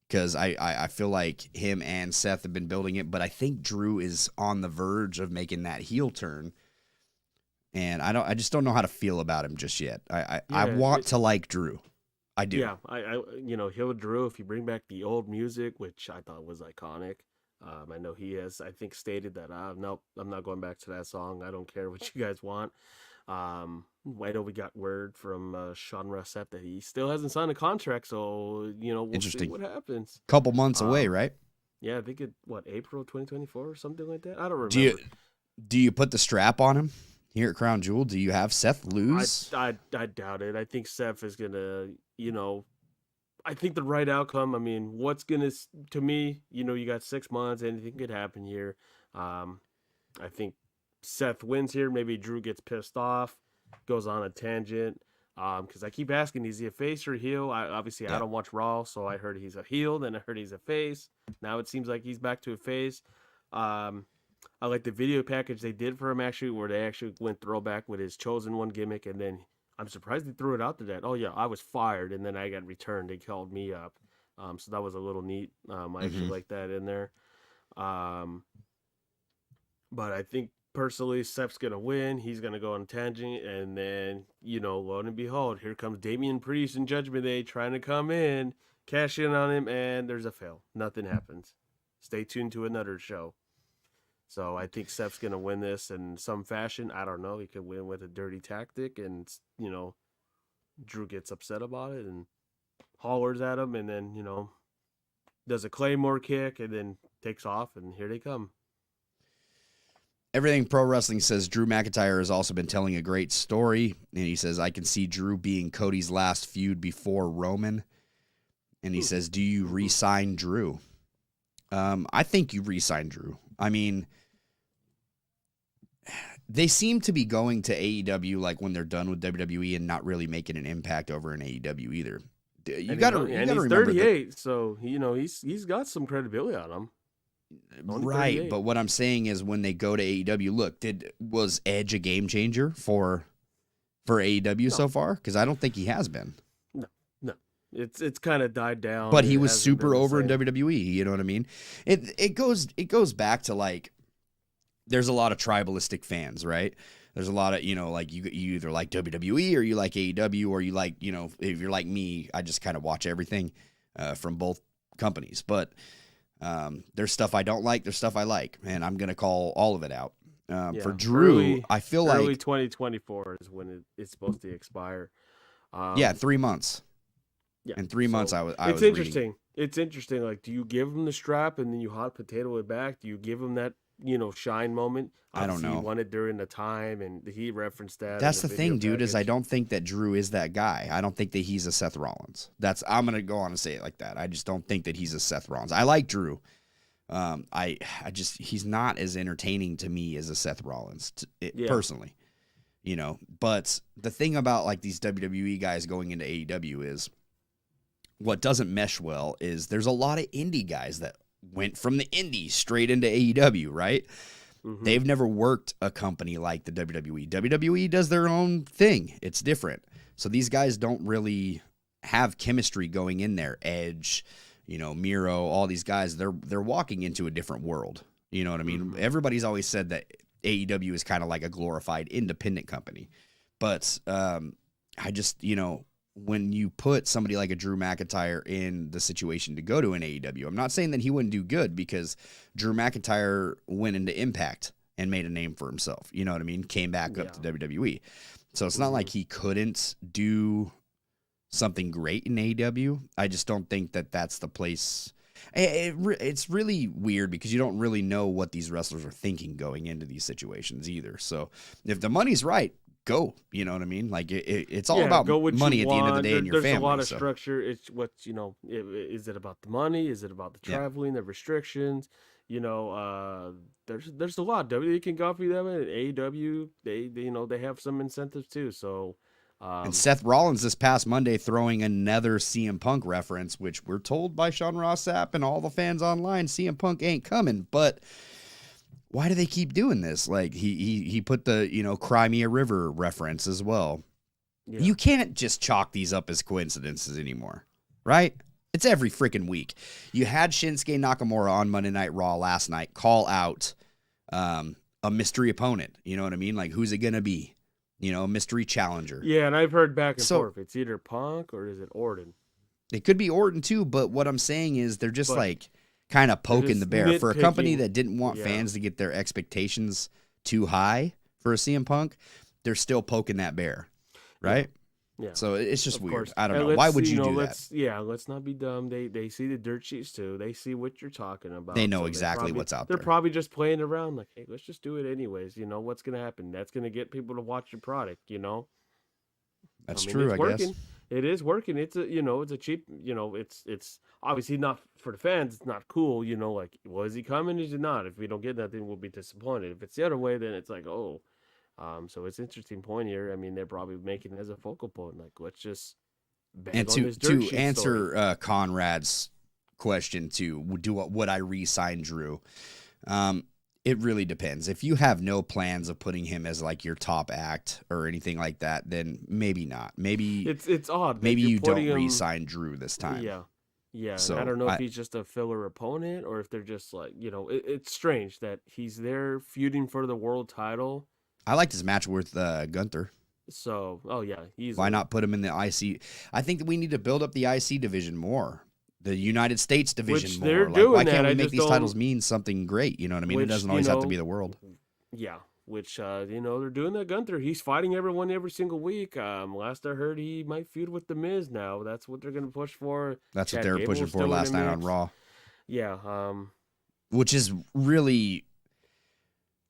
because I feel like him and Seth have been building it, but I think Drew is on the verge of making that heel turn. And I just don't know how to feel about him just yet. I want to like Drew. I do. Yeah, I heel Drew, if you bring back the old music, which I thought was iconic. I know he has, I think, stated that, nope, I'm not going back to that song. I don't care what you guys want. I know we got word from Sean Rossap that he still hasn't signed a contract, so, we'll see what happens. Couple months away, right? Yeah, I think April 2024 or something like that? I don't remember. Do you put the strap on him here at Crown Jewel? Do you have Seth lose? I doubt it. I think Seth is going to, I think the right outcome, I mean, to me, you got 6 months, anything could happen here. I think Seth wins here. Maybe Drew gets pissed off, goes on a tangent. Because I keep asking, is he a face or a heel? I don't watch Raw, so I heard he's a heel. Then I heard he's a face. Now it seems like he's back to a face. I like the video package they did for him actually, where they actually went throwback with his chosen one gimmick, and then I'm surprised they threw it out to that. Oh yeah, I was fired, and then I got returned. They called me up, so that was a little neat. I actually like that in there. Um, but I think personally, Seth's gonna win. He's gonna go on a tangent, and then lo and behold, here comes Damian Priest and Judgment Day trying to come in, cash in on him, and there's a fail. Nothing happens. Stay tuned to another show. So I think Seth's going to win this in some fashion. I don't know. He could win with a dirty tactic, and, Drew gets upset about it and hollers at him, and then, does a Claymore kick and then takes off, and here they come. Everything Pro Wrestling says Drew McIntyre has also been telling a great story, and he says, I can see Drew being Cody's last feud before Roman, and he says, do you re-sign Drew? I think you re-sign Drew. I mean, they seem to be going to AEW like when they're done with WWE and not really making an impact over in AEW either. You got to remember 38, so he's got some credibility on him. Right, but what I'm saying is when they go to AEW, look, was Edge a game changer for AEW so far? Because I don't think he has been. No. It's kind of died down. But he was super over in WWE, you know what I mean? It goes back to like there's a lot of tribalistic fans, right? There's a lot of, like you either like WWE or you like AEW or you like, if you're like me, I just kind of watch everything from both companies. But there's stuff I don't like, there's stuff I like, and I'm going to call all of it out. For Drew, I feel like early 2024 is when it's supposed to expire. 3 months. Yeah. In 3 months, I was interesting. reading. It's interesting. Like, do you give him the strap and then you hot potato it back? Do you give him that, shine moment? Obviously, I don't know. He won it during the time, and he referenced that. That's the thing, dude, is I don't think that Drew is that guy. I don't think that he's a Seth Rollins. I'm going to go on and say it like that. I just don't think that he's a Seth Rollins. I like Drew. He's not as entertaining to me as a Seth Rollins, personally. But the thing about like these WWE guys going into AEW is what doesn't mesh well is there's a lot of indie guys that went from the indies straight into AEW, right? Mm-hmm. They've never worked a company like the WWE. WWE does their own thing. It's different. So these guys don't really have chemistry going in there. Edge, Miro, all these guys, they're walking into a different world. You know what I mean? Mm-hmm. Everybody's always said that AEW is kind of like a glorified independent company. But I just, when you put somebody like a Drew McIntyre in the situation to go to an AEW, I'm not saying that he wouldn't do good because Drew McIntyre went into Impact and made a name for himself. You know what I mean? Came back up to WWE. So it's not like he couldn't do something great in AEW. I just don't think that that's the place. It's really weird because you don't really know what these wrestlers are thinking going into these situations either. So if the money's right, go. You know what I mean? Like it's all about money at the end of the day and your family. There's a lot of structure. It's what's is it about the money? Is it about the traveling, the restrictions? There's a lot. WWE can go for them, and AEW they have some incentives too. So. And Seth Rollins this past Monday throwing another CM Punk reference, which we're told by Sean Ross Sapp and all the fans online, CM Punk ain't coming. But why do they keep doing this? Like he put the Cry Me a River reference as well. Yeah. You can't just chalk these up as coincidences anymore, right? It's every freaking week. You had Shinsuke Nakamura on Monday Night Raw last night call out a mystery opponent. You know what I mean? Like, who's it gonna be? A mystery challenger. Yeah, and I've heard back and forth. It's either Punk or is it Orton? It could be Orton too, but what I'm saying is they're just kind of poking the bear. For a company that didn't want fans to get their expectations too high for a CM Punk, they're still poking that bear, right? Yeah. So it's just weird. Course. I don't know. Why would you do that? Yeah, let's not be dumb. They see the dirt sheets too. They see what you're talking about. They know exactly what's out there. They're probably just playing around like, hey, let's just do it anyways. What's going to happen? That's going to get people to watch your product, That's true, I guess. It is working. It's a cheap, it's obviously not for the fans. It's not cool, like, well, is he coming? Is he not? If we don't get that, then we'll be disappointed. If it's the other way, then it's like, oh. So it's an interesting point here. I mean, they're probably making it as a focal point. Like, let's just bang on this dirt sheet answer Conrad's question would I re-sign Drew? If It really depends. If you have no plans of putting him as like your top act or anything like that, then maybe not. Maybe it's odd. Maybe you don't him, re-sign Drew this time. Yeah. Yeah, So I don't know if he's just a filler opponent or if they're just like, it's strange that he's there feuding for the world title. I liked his match with Gunther. So, why not put him in the IC? I think that we need to build up the IC division more, the United States division Which more. they're Like, doing why that. can't we I make just these don't- titles mean something great? You know what I mean? It doesn't always have to be the world. Yeah, which they're doing that. Gunther, he's fighting everyone every single week. Last I heard, he might feud with the Miz now. That's what they're going to push for. That's what Chad they were Gable's pushing for still in last the night on mix. Raw, Yeah. which is really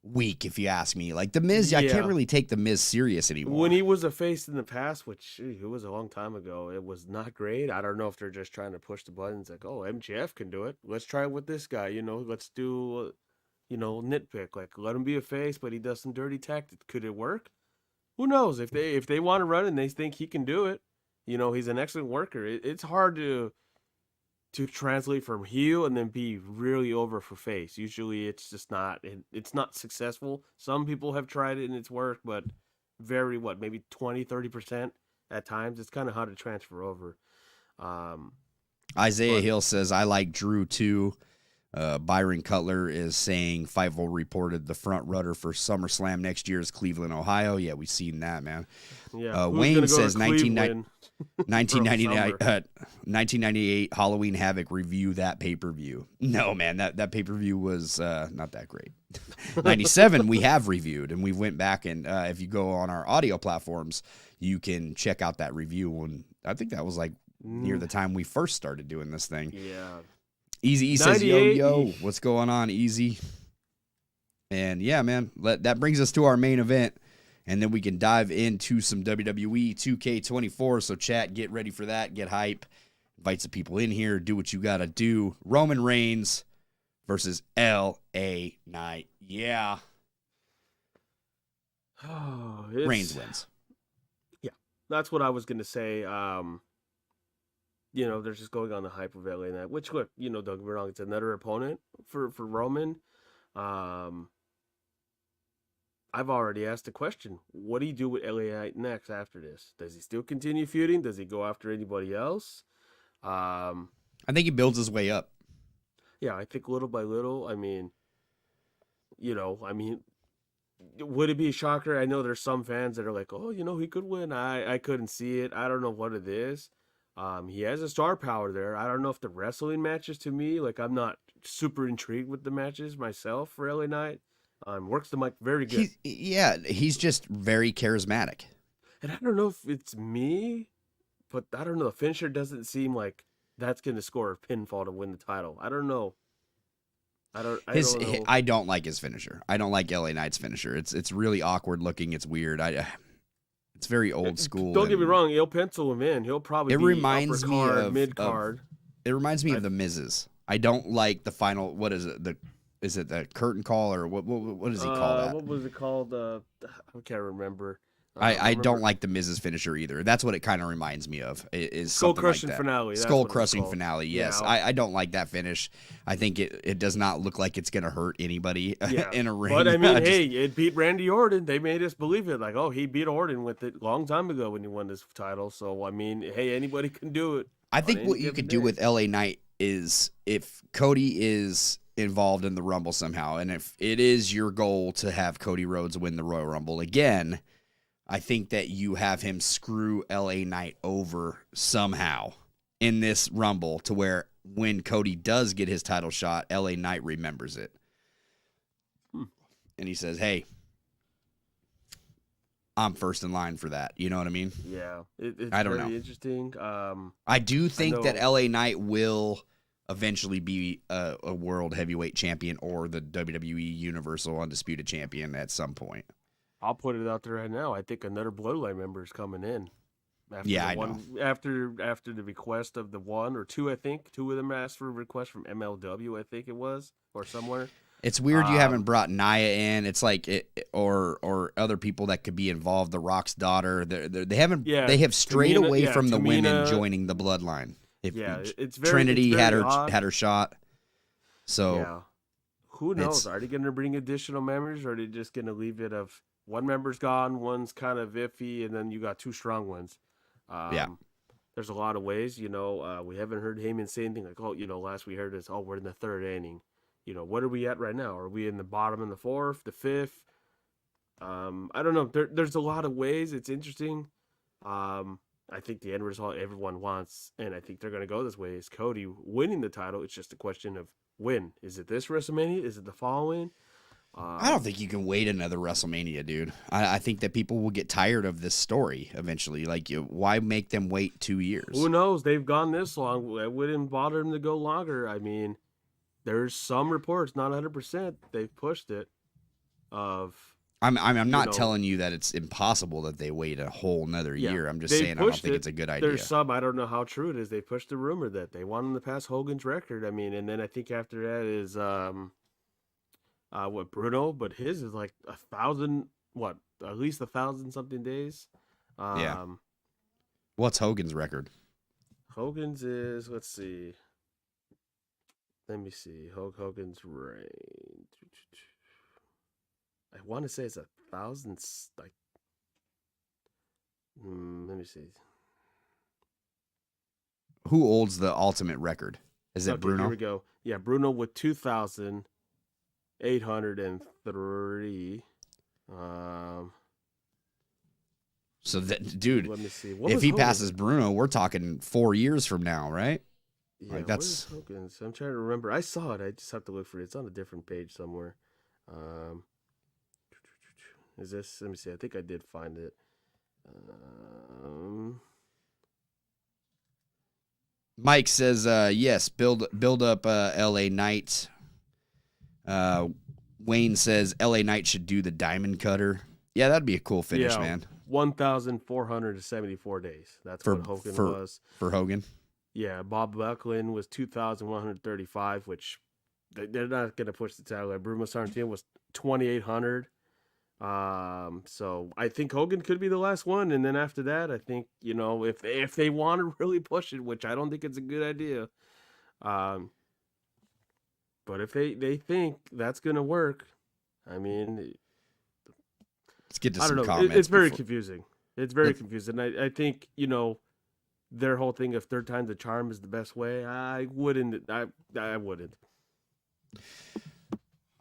weak if you ask me. Like the Miz, I Yeah. can't really take the Miz serious anymore. When he was a face in the past, which it was a long time ago, it was not great. I don't know if they're just trying to push the buttons like, oh, MJF can do it. Let's try it with this guy. Let's do, nitpick. Like, let him be a face, but he does some dirty tactics. Could it work? Who knows? If they want to run and they think he can do it, he's an excellent worker. It's hard to translate from heel and then be really over for face. Usually it's just not, it's not successful. Some people have tried it and it's worked, but maybe 20-30% at times. It's kind of hard to transfer over. Isaiah Hill says, I like Drew too. Byron Cutler is saying Fightful reported the front runner for SummerSlam next year is Cleveland, Ohio. Yeah, we've seen that, man. Yeah, Wayne says 1998 Halloween Havoc review that pay-per-view. No, man, that pay-per-view was not that great. 97 we have reviewed, and we went back and if you go on our audio platforms, you can check out that review. And I think that was like near the time we first started doing this thing. Yeah. Easy says, yo, what's going on, Easy? And yeah, man, that brings us to our main event. And then we can dive into some WWE 2K24. So chat, get ready for that. Get hype. Invite some people in here. Do what you got to do. Roman Reigns versus LA Knight. Yeah. Reigns wins. Yeah, that's what I was going to say. They're just going on the hype of LA Knight, which, look, don't get me wrong, it's another opponent for Roman. I've already asked the question, what do you do with LA Knight next after this? Does he still continue feuding? Does he go after anybody else? I think he builds his way up. Yeah, I think little by little. Would it be a shocker? I know there's some fans that are like, oh, he could win. I couldn't see it. I don't know what it is. He has a star power there. I don't know if the wrestling matches, to me, like, I'm not super intrigued with the matches myself for LA Knight. Works the mic very good. He's just very charismatic. And I don't know if it's me, but I don't know. The finisher doesn't seem like that's going to score a pinfall to win the title. I don't know. I don't know. I don't like his finisher. I don't like LA Knight's finisher. It's really awkward looking. It's weird. It's very old school. Don't get me wrong. He'll pencil him in. He'll probably be upper card, mid card. It reminds me of the Miz's. I don't like the final. What is it? Is it the curtain call or what does he call that? What was it called? I can't remember. I don't like the Miz's finisher either. That's what it kind of reminds me of. Is skull something crushing like that. finale. Skull crushing finale. Yes, yeah. I don't like that finish. I think it does not look like it's gonna hurt anybody in a ring. But I mean, it beat Randy Orton. They made us believe it. Like, oh, he beat Orton with it a long time ago when he won this title. So I mean, hey, anybody can do it. I think what you could do with LA Knight is if Cody is involved in the Rumble somehow, and if it is your goal to have Cody Rhodes win the Royal Rumble again, I think that you have him screw LA Knight over somehow in this Rumble to where when Cody does get his title shot, LA Knight remembers it. And he says, hey, I'm first in line for that. You know what I mean? Yeah. It's I don't very know. Interesting. I do think that LA Knight will eventually be a world heavyweight champion or the WWE Universal Undisputed Champion at some point. I'll put it out there right now. I think another Bloodline member is coming in. Know. After the request of the one or two, I think. Two of them asked for a request from MLW, I think it was, or somewhere. It's weird you haven't brought Nia in. It's like or other people that could be involved. The Rock's daughter. They haven't. Yeah, they have strayed away from the women joining the Bloodline. It's very Trinity it's very had her shot. So yeah. Who knows? Are they going to bring additional members, or are they just going to leave it of one member's gone, one's kind of iffy, and then you got two strong ones? Yeah. There's a lot of ways. We haven't heard Heyman say anything like, last we heard is, we're in the third inning. What are we at right now? Are we in the bottom in the fourth, the fifth? I don't know. There's a lot of ways. It's interesting. I think the end result everyone wants, and I think they're going to go this way, is Cody winning the title. It's just a question of when. Is it this WrestleMania? Is it the following? I don't think you can wait another WrestleMania, dude. I think that people will get tired of this story eventually. Like, why make them wait 2 years? Who knows? They've gone this long. It wouldn't bother them to go longer. I mean, there's some reports, not 100%, they've pushed it. I'm not telling you that it's impossible that they wait a whole another year. I'm just saying I don't think it's a good idea. There's some, I don't know how true it is. They pushed the rumor that they want him to pass Hogan's record. I mean, and then I think after that is Bruno, but his is like 1,000, at least 1,000 something days. Yeah. What's Hogan's record? Hogan's is, let's see. Let me see. Hogan's reign. I want to say it's 1,000. Like, let me see. Who holds the ultimate record? Is it Bruno? Here we go. Yeah, Bruno with 2,803. So that dude, let me see. If he passes Bruno, we're talking 4 years from now, right? Yeah, like that's. Hogan's? I'm trying to remember. I saw it. I just have to look for it. It's on a different page somewhere. Is this? Let me see. I think I did find it. Mike says, yes, build up LA Knight. Wayne says LA Knight should do the diamond cutter. Yeah, that'd be a cool finish, man. 1,474 days. That's what Hogan was. For Hogan? Yeah, Bob Backlund was 2,135, which they're not going to push the title. Bruno Sammartino was 2,800. So I think Hogan could be the last one, and then after that, I think if they want to really push it, which I don't think it's a good idea, but if they think that's gonna work, I mean, let's get to some comments. It's very confusing. It's very confusing. I think their whole thing of third time's the charm is the best way. I wouldn't.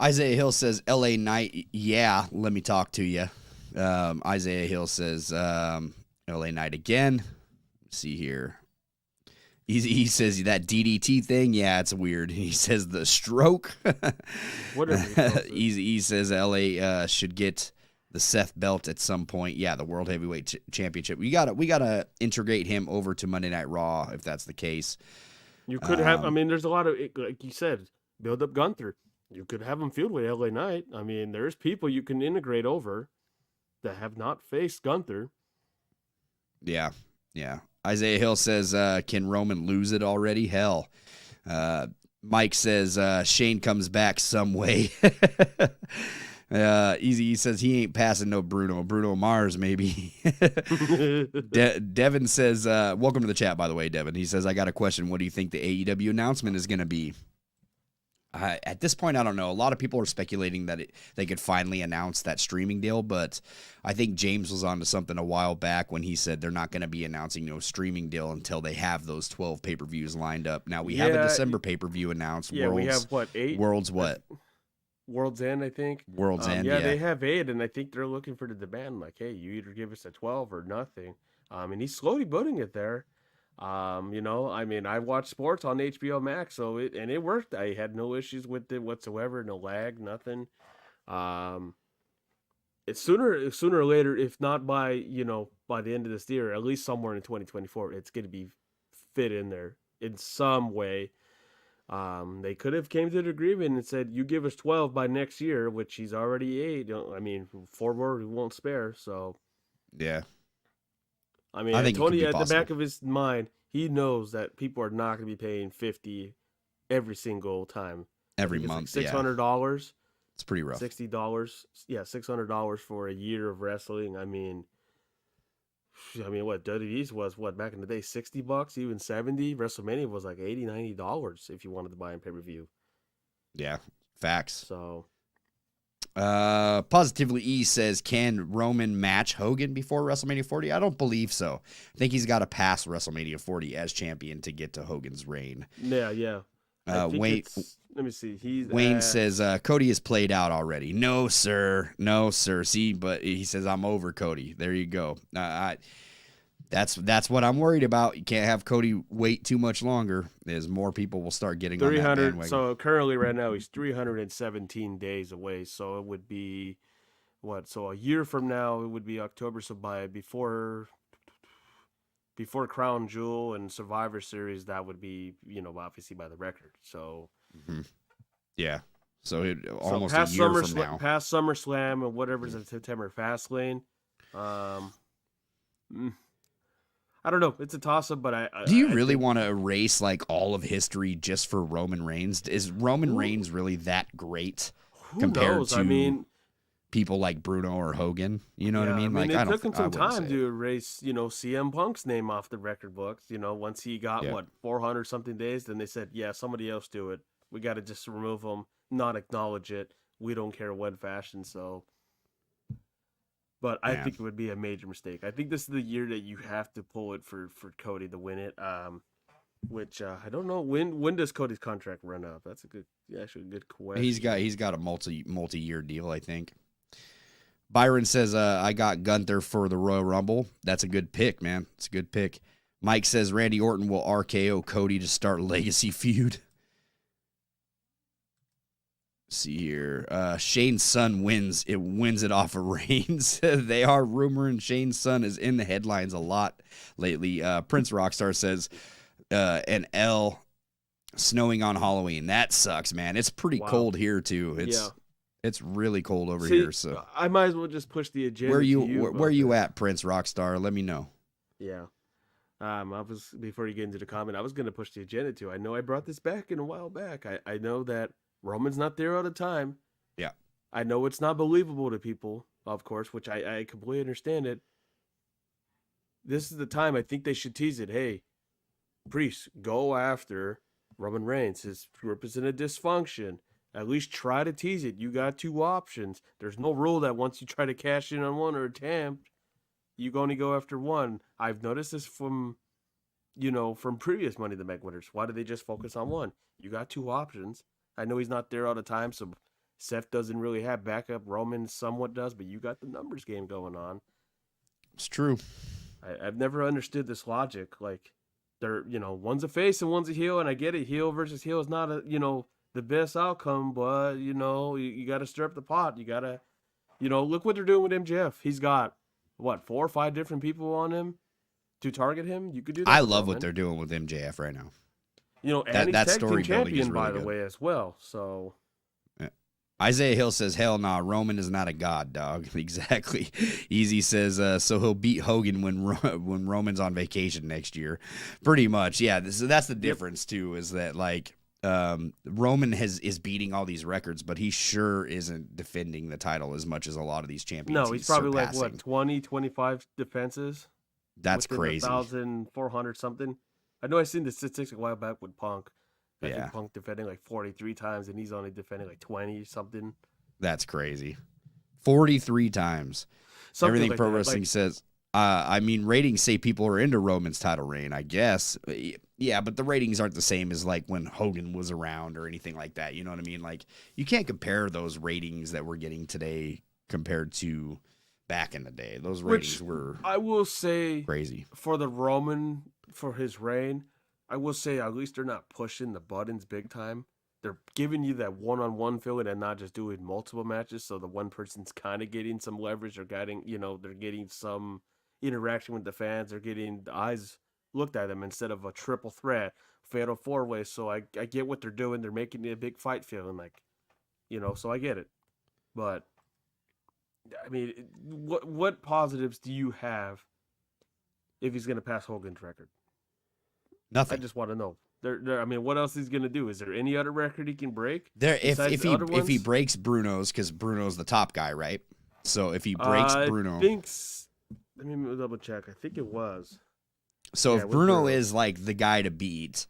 Isaiah Hill says, LA Knight, yeah, let me talk to you. Isaiah Hill says, LA Knight again. Let's see here. He says, that DDT thing, yeah, it's weird. He says, the stroke. Whatever. He says, LA should get the Seth belt at some point. Yeah, the World Heavyweight Championship. We gotta integrate him over to Monday Night Raw if that's the case. You could have, there's a lot of, like you said, build up Gunther. You could have him feud with LA Knight. I mean, there's people you can integrate over that have not faced Gunther. Yeah. Isaiah Hill says, can Roman lose it already? Hell. Mike says, Shane comes back some way. Easy says he ain't passing no Bruno Mars maybe. Devin says, welcome to the chat, by the way, Devin. He says, I got a question. What do you think the AEW announcement is going to be? At this point, I don't know. A lot of people are speculating that they could finally announce that streaming deal, but I think James was onto something a while back when he said they're not going to be announcing no streaming deal until they have those 12 pay-per-views lined up. Now, we have a December pay-per-view announced. Yeah, we have, 8? World's what? World's End, I think. World's End, yeah. They have 8, and I think they're looking for the demand, like, hey, you either give us a 12 or nothing. And he's slowly putting it there. I watched sports on HBO Max, so it worked. I had no issues with it whatsoever, no lag, nothing. It's sooner or later, if not by the end of this year, at least somewhere in 2024, it's going to be fit in there in some way. They could have came to an agreement and said, you give us 12 by next year, which he's already 8. 4 more we won't spare. So yeah. I think Tony, at the back of his mind, he knows that people are not going to be paying $50 every single time. Every month, $600. It's pretty rough. $60. Yeah, $600 for a year of wrestling. What WWE's was back in the day, $60, even $70. WrestleMania was like $80, $90 if you wanted to buy in pay-per-view. Yeah, Facts. So, Positively E says, can Roman match Hogan before WrestleMania 40? I don't believe so. I think he's got to pass WrestleMania 40 as champion to get to Hogan's reign. yeah. I think Wayne, let me see. Wayne says, Cody is played out already. No, sir. See, but he says, I'm over Cody. There you go. That's what I'm worried about. You can't have Cody wait too much longer, as more people will start getting on that bandwagon. So currently, right now, he's 317 days away. So it would be what? So a year from now, it would be October. So before Crown Jewel and Survivor Series, that would be, obviously by the record. So yeah, so almost a year from now, past SummerSlam and whatever's in September Fastlane. I don't know. It's a toss-up, but do you really want to erase like all of history just for Roman Reigns? Is Roman Reigns really that great compared to people like Bruno or Hogan? You know what I mean? It took him some time to erase, CM Punk's name off the record books. Once he got 400 something days, then they said, yeah, somebody else do it. We got to just remove him, not acknowledge it. We don't care what fashion. So. But I think it would be a major mistake. I think this is the year that you have to pull it for Cody to win it. Which I don't know when does Cody's contract run up? That's a good question. He's got a multi-year deal, I think. Byron says, I got Gunther for the Royal Rumble. That's a good pick, man. It's a good pick. Mike says Randy Orton will RKO Cody to start legacy feud. See here. Shane's son wins it off of Reigns. They are rumoring Shane's son is in the headlines a lot lately. Prince Rockstar says an L snowing on Halloween. That sucks, man. It's pretty cold here too. It's really cold over here. So I might as well just push the agenda. Where you at, Prince Rockstar? Let me know. Yeah. I was, before you get into the comment, I was gonna push the agenda too. I know I brought this back in a while back. I know that Roman's not there all the time. Yeah. I know it's not believable to people, of course, which I completely understand it. This is the time I think they should tease it. Hey, Priest, go after Roman Reigns. His represented dysfunction. At least try to tease it. You got two options. There's no rule that once you try to cash in on one or attempt, you only go after one. I've noticed this from previous Money in the Bank winners. Why do they just focus on one? You got two options. I know he's not there all the time, so Seth doesn't really have backup. Roman somewhat does, but you got the numbers game going on. It's true. I've never understood this logic. Like, they're, one's a face and one's a heel, and I get it. Heel versus heel is not the best outcome, but, you got to stir up the pot. You got to, look what they're doing with MJF. He's got, 4 or 5 different people on him to target him. You could do that. I love what they're doing with MJF right now. And that he's story tag team champion, is really by the good. way, as well. So, Isaiah Hill says, hell nah, Roman is not a god, dog. Exactly. Easy says, so he'll beat Hogan when Roman's on vacation next year. Pretty much, yeah. So that's the difference, too, is that, like, Roman is beating all these records, but he sure isn't defending the title as much as a lot of these champions. No, he's probably surpassing. 20, 25 defenses? That's crazy. 1,400 something. I know I seen the statistics a while back with Punk. I Yeah. think Punk defending like 43 times, and he's only defending like 20 something. That's crazy. 43 times. Something Everything like Pro that. Wrestling says. Ratings say people are into Roman's title reign, I guess. Yeah, but the ratings aren't the same as like when Hogan was around or anything like that. You know what I mean? Like, you can't compare those ratings that we're getting today compared to back in the day. Those ratings were, I will say, crazy. For the Roman, for his reign, I will say at least they're not pushing the buttons big time. They're giving you that one-on-one feeling and not just doing multiple matches. So the one person's kind of getting some leverage or getting, they're getting some interaction with the fans. They're getting the eyes looked at them instead of a triple threat, fatal 4-way. So I get what they're doing. They're making it a big fight feeling like, so I get it. But, I mean, what positives do you have if he's going to pass Hogan's record? Nothing. I just want to know. I mean, what else is he gonna do? Is there any other record he can break? If he breaks Bruno's, because Bruno's the top guy, right? So if he breaks Bruno, let me double check. I think it was. So if Bruno is like the guy to beat,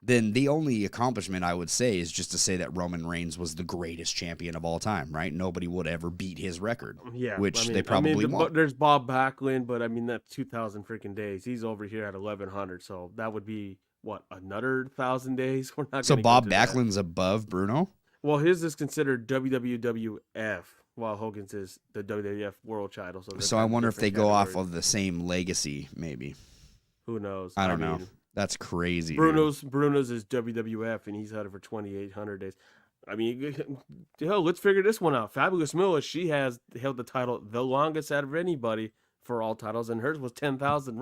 then the only accomplishment I would say is just to say that Roman Reigns was the greatest champion of all time, right? Nobody would ever beat his record, Yeah, which they probably won't. there's Bob Backlund, but I mean that's 2,000 freaking days. He's over here at 1,100, so that would be what, another 1,000 days. We're not. So gonna Bob go to that. Backlund's above Bruno? Well, his is considered WWF, while Hogan's is the WWF World Title. So I wonder if they go off of the same legacy, maybe. Who knows? I don't know. That's crazy. Bruno's is WWF, and he's had it for 2,800 days. I mean, hell, let's figure this one out. Fabulous Moolah, she has held the title the longest out of anybody for all titles, and hers was 10,000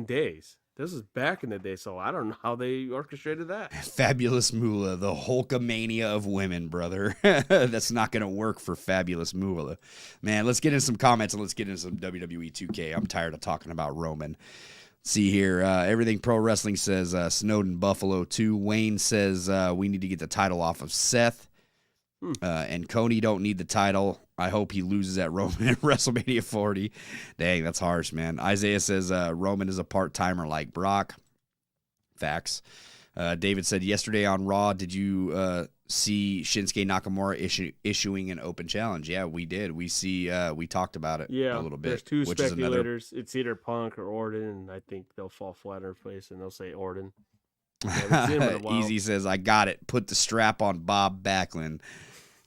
days. This is back in the day, so I don't know how they orchestrated that. Fabulous Moolah, the Hulkamania of women, brother. That's not going to work for Fabulous Moolah. Man, let's get into some comments and let's get into some WWE 2K. I'm tired of talking about Roman. See here, Everything Pro Wrestling says Snowden Buffalo 2. Wayne says we need to get the title off of Seth. And Cody don't need the title. I hope he loses at Roman at WrestleMania 40. Dang, that's harsh, man. Isaiah says Roman is a part-timer like Brock. Facts. David said, yesterday on Raw, did you see Shinsuke Nakamura issuing an open challenge? Yeah, we did. We talked about it a little bit. There's two speculators. It's either Punk or Orton, and I think they'll fall flat on their face and they'll say Orton. Yeah, Easy says, I got it. Put the strap on Bob Backlund.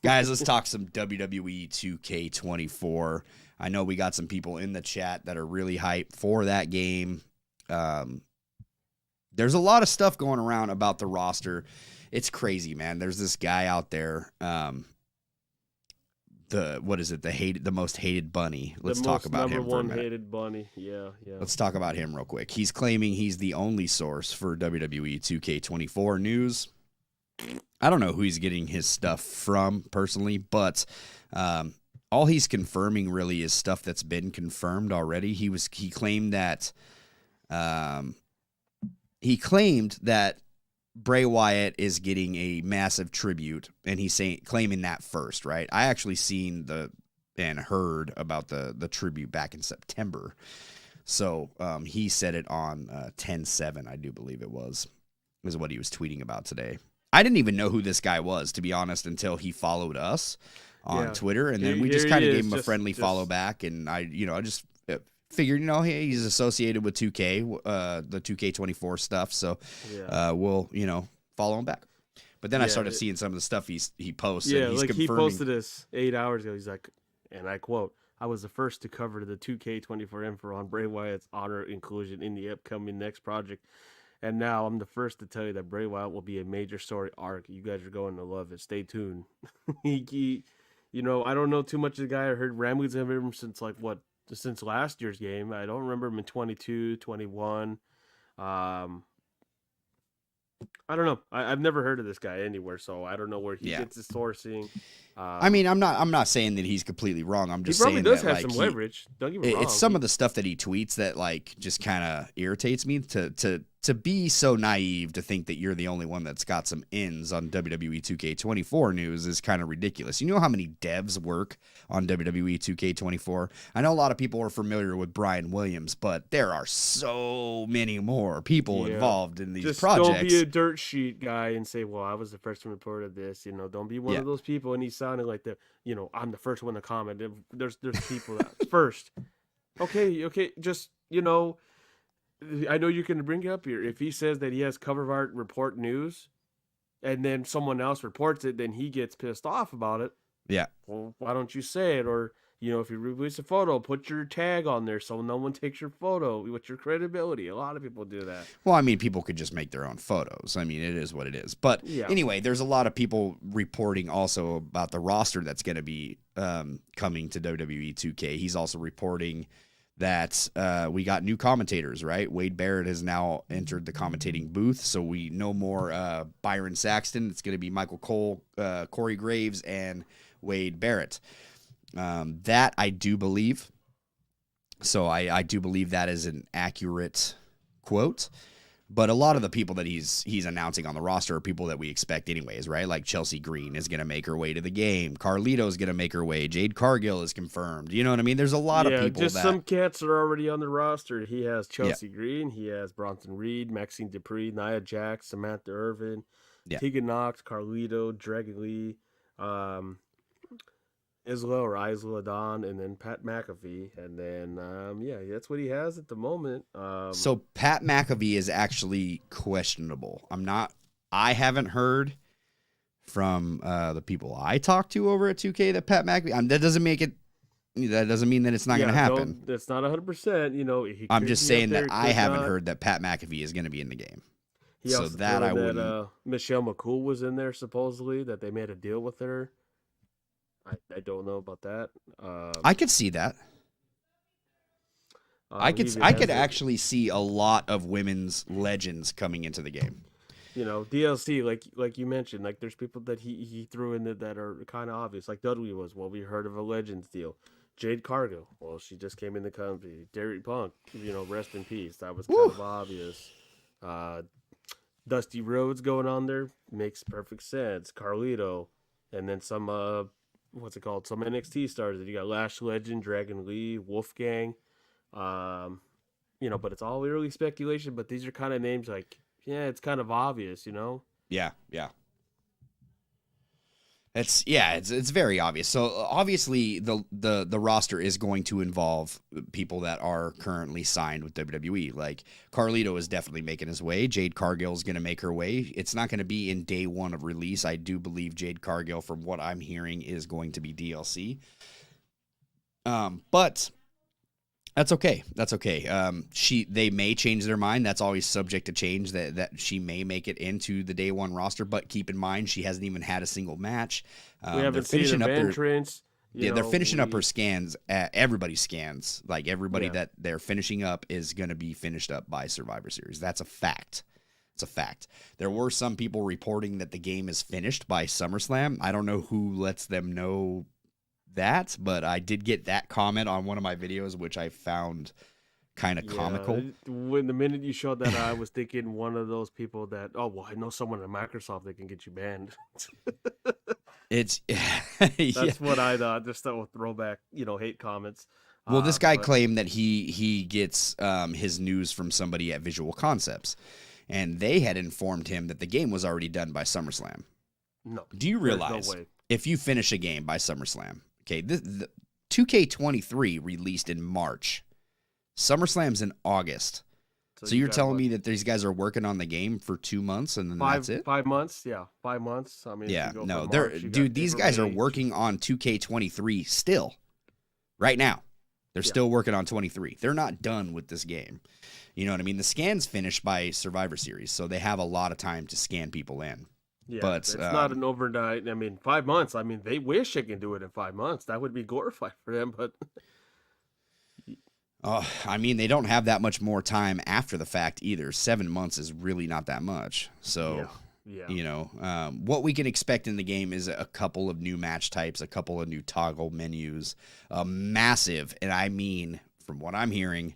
Guys, let's talk some WWE 2K24. I know we got some people in the chat that are really hyped for that game. There's a lot of stuff going around about the roster. It's crazy, man. There's this guy out there, the most hated bunny. Let's talk about him for a minute. Hated bunny. Yeah. Let's talk about him real quick. He's claiming he's the only source for WWE 2K24 news. I don't know who he's getting his stuff from personally, but all he's confirming really is stuff that's been confirmed already. He claimed that Bray Wyatt is getting a massive tribute, and he's claiming that first, right? I actually seen and heard about the tribute back in September. So he said it on 10/7, I do believe it was what he was tweeting about today. I didn't even know who this guy was, to be honest, until he followed us on Twitter, and then we just kind of gave him a friendly follow back, and I just figured, he's associated with 2K, the 2K24 stuff, so we'll, follow him back. But then I started seeing some of the stuff he posts. Yeah, and he's he posted this 8 hours ago. He's like, and I quote, I was the first to cover the 2K24 info on Bray Wyatt's honor inclusion in the upcoming next project. And now I'm the first to tell you that Bray Wyatt will be a major story arc. You guys are going to love it. Stay tuned. I don't know too much of the guy. I heard ramblings of him since last year's game. I don't remember him in 22, 21. I don't know. I've never heard of this guy anywhere, so I don't know where he gets his sourcing. I mean, I'm not saying that he's completely wrong. I'm just saying he probably does have some leverage. Don't get me wrong. It's some of the stuff that he tweets that just kind of irritates me to be so naive to think that you're the only one that's got some ins on WWE 2K24 news is kind of ridiculous. You know how many devs work on WWE 2K24? I know a lot of people are familiar with Brian Williams, but there are so many more people involved in these projects. Don't be a dirt sheet guy and say, well, I was the first one to report of this. Don't be one of those people. And he's sounding like I'm the first one to comment. There's people that first. Okay, just, I know you can bring it up here. If he says that he has cover art report news and then someone else reports it, then he gets pissed off about it. Yeah. Well, why don't you say it? Or, if you release a photo, put your tag on there so no one takes your photo with your credibility. A lot of people do that. Well, I mean, people could just make their own photos. I mean, it is what it is. But anyway, there's a lot of people reporting also about the roster that's going to be coming to WWE 2K. He's also reporting that we got new commentators, right? Wade Barrett has now entered the commentating booth, so we no more Byron Saxton. It's going to be Michael Cole, Corey Graves, and Wade Barrett. That I do believe. So I do believe that is an accurate quote. But a lot of the people that he's announcing on the roster are people that we expect anyways, right? Like Chelsea Green is going to make her way to the game. Carlito is going to make her way. Jade Cargill is confirmed. You know what I mean? There's a lot of people just that... some cats are already on the roster. He has Chelsea Green. He has Bronson Reed, Maxine Dupree, Nia Jax, Samantha Irvin, Tegan Knox, Carlito, Dragon Lee, Isla Dawn, and then Pat McAfee. And then, that's what he has at the moment. So Pat McAfee is actually questionable. I haven't heard from the people I talked to over at 2K that Pat McAfee, that doesn't mean that it's not going to happen. It's not 100%. I'm just saying that I haven't heard that Pat McAfee is going to be in the game. He also that I wouldn't. Michelle McCool was in there supposedly, that they made a deal with her. I don't know about that. I could see that. I could actually see a lot of women's legends coming into the game. DLC, like you mentioned, like there's people that he threw in that are kind of obvious. Like Dudley was, we heard of a Legends deal. Jade Cargill, she just came in the company. Derek Punk, rest in peace. That was kind of obvious. Dusty Rhodes going on there makes perfect sense. Carlito, and then some some NXT stars that you got: Lash Legend, Dragon Lee, Wolfgang. But it's all early speculation. But these are kind of names it's kind of obvious, Yeah. It's very obvious. So obviously the roster is going to involve people that are currently signed with WWE. Like Carlito is definitely making his way. Jade Cargill is going to make her way. It's not going to be in day one of release. I do believe Jade Cargill, from what I'm hearing, is going to be DLC. But that's okay. They may change their mind. That's always subject to change, that she may make it into the day one roster, but keep in mind she hasn't even had a single match. We haven't seen an entrance. They're finishing up her scans. Everybody's scans, like everybody that they're finishing up is going to be finished up by Survivor Series. That's a fact. It's a fact. There were some people reporting that the game is finished by SummerSlam. I don't know who lets them know that, but I did get that comment on one of my videos, which I found kind of comical. When the minute you showed that, I was thinking one of those people that, I know someone at Microsoft that can get you banned. That's what I thought. Just that throwback, hate comments. Well, this guy claimed that he gets his news from somebody at Visual Concepts, and they had informed him that the game was already done by SummerSlam. No. Do you realize if you finish a game by SummerSlam? Okay, the 2K23 released in March. SummerSlam's in August. So you're telling me that these guys are working on the game for 2 months and then that's it? 5 months, 5 months. I mean, these guys are working on 2K23 still, right now. They're still working on 23. They're not done with this game. You know what I mean? The scan's finished by Survivor Series, so they have a lot of time to scan people in. Yeah, but it's not an overnight. 5 months. They wish they can do it in 5 months. That would be glorified for them, but they don't have that much more time after the fact either. 7 months is really not that much. So, what we can expect in the game is a couple of new match types, a couple of new toggle menus, a massive, and I mean, from what I'm hearing,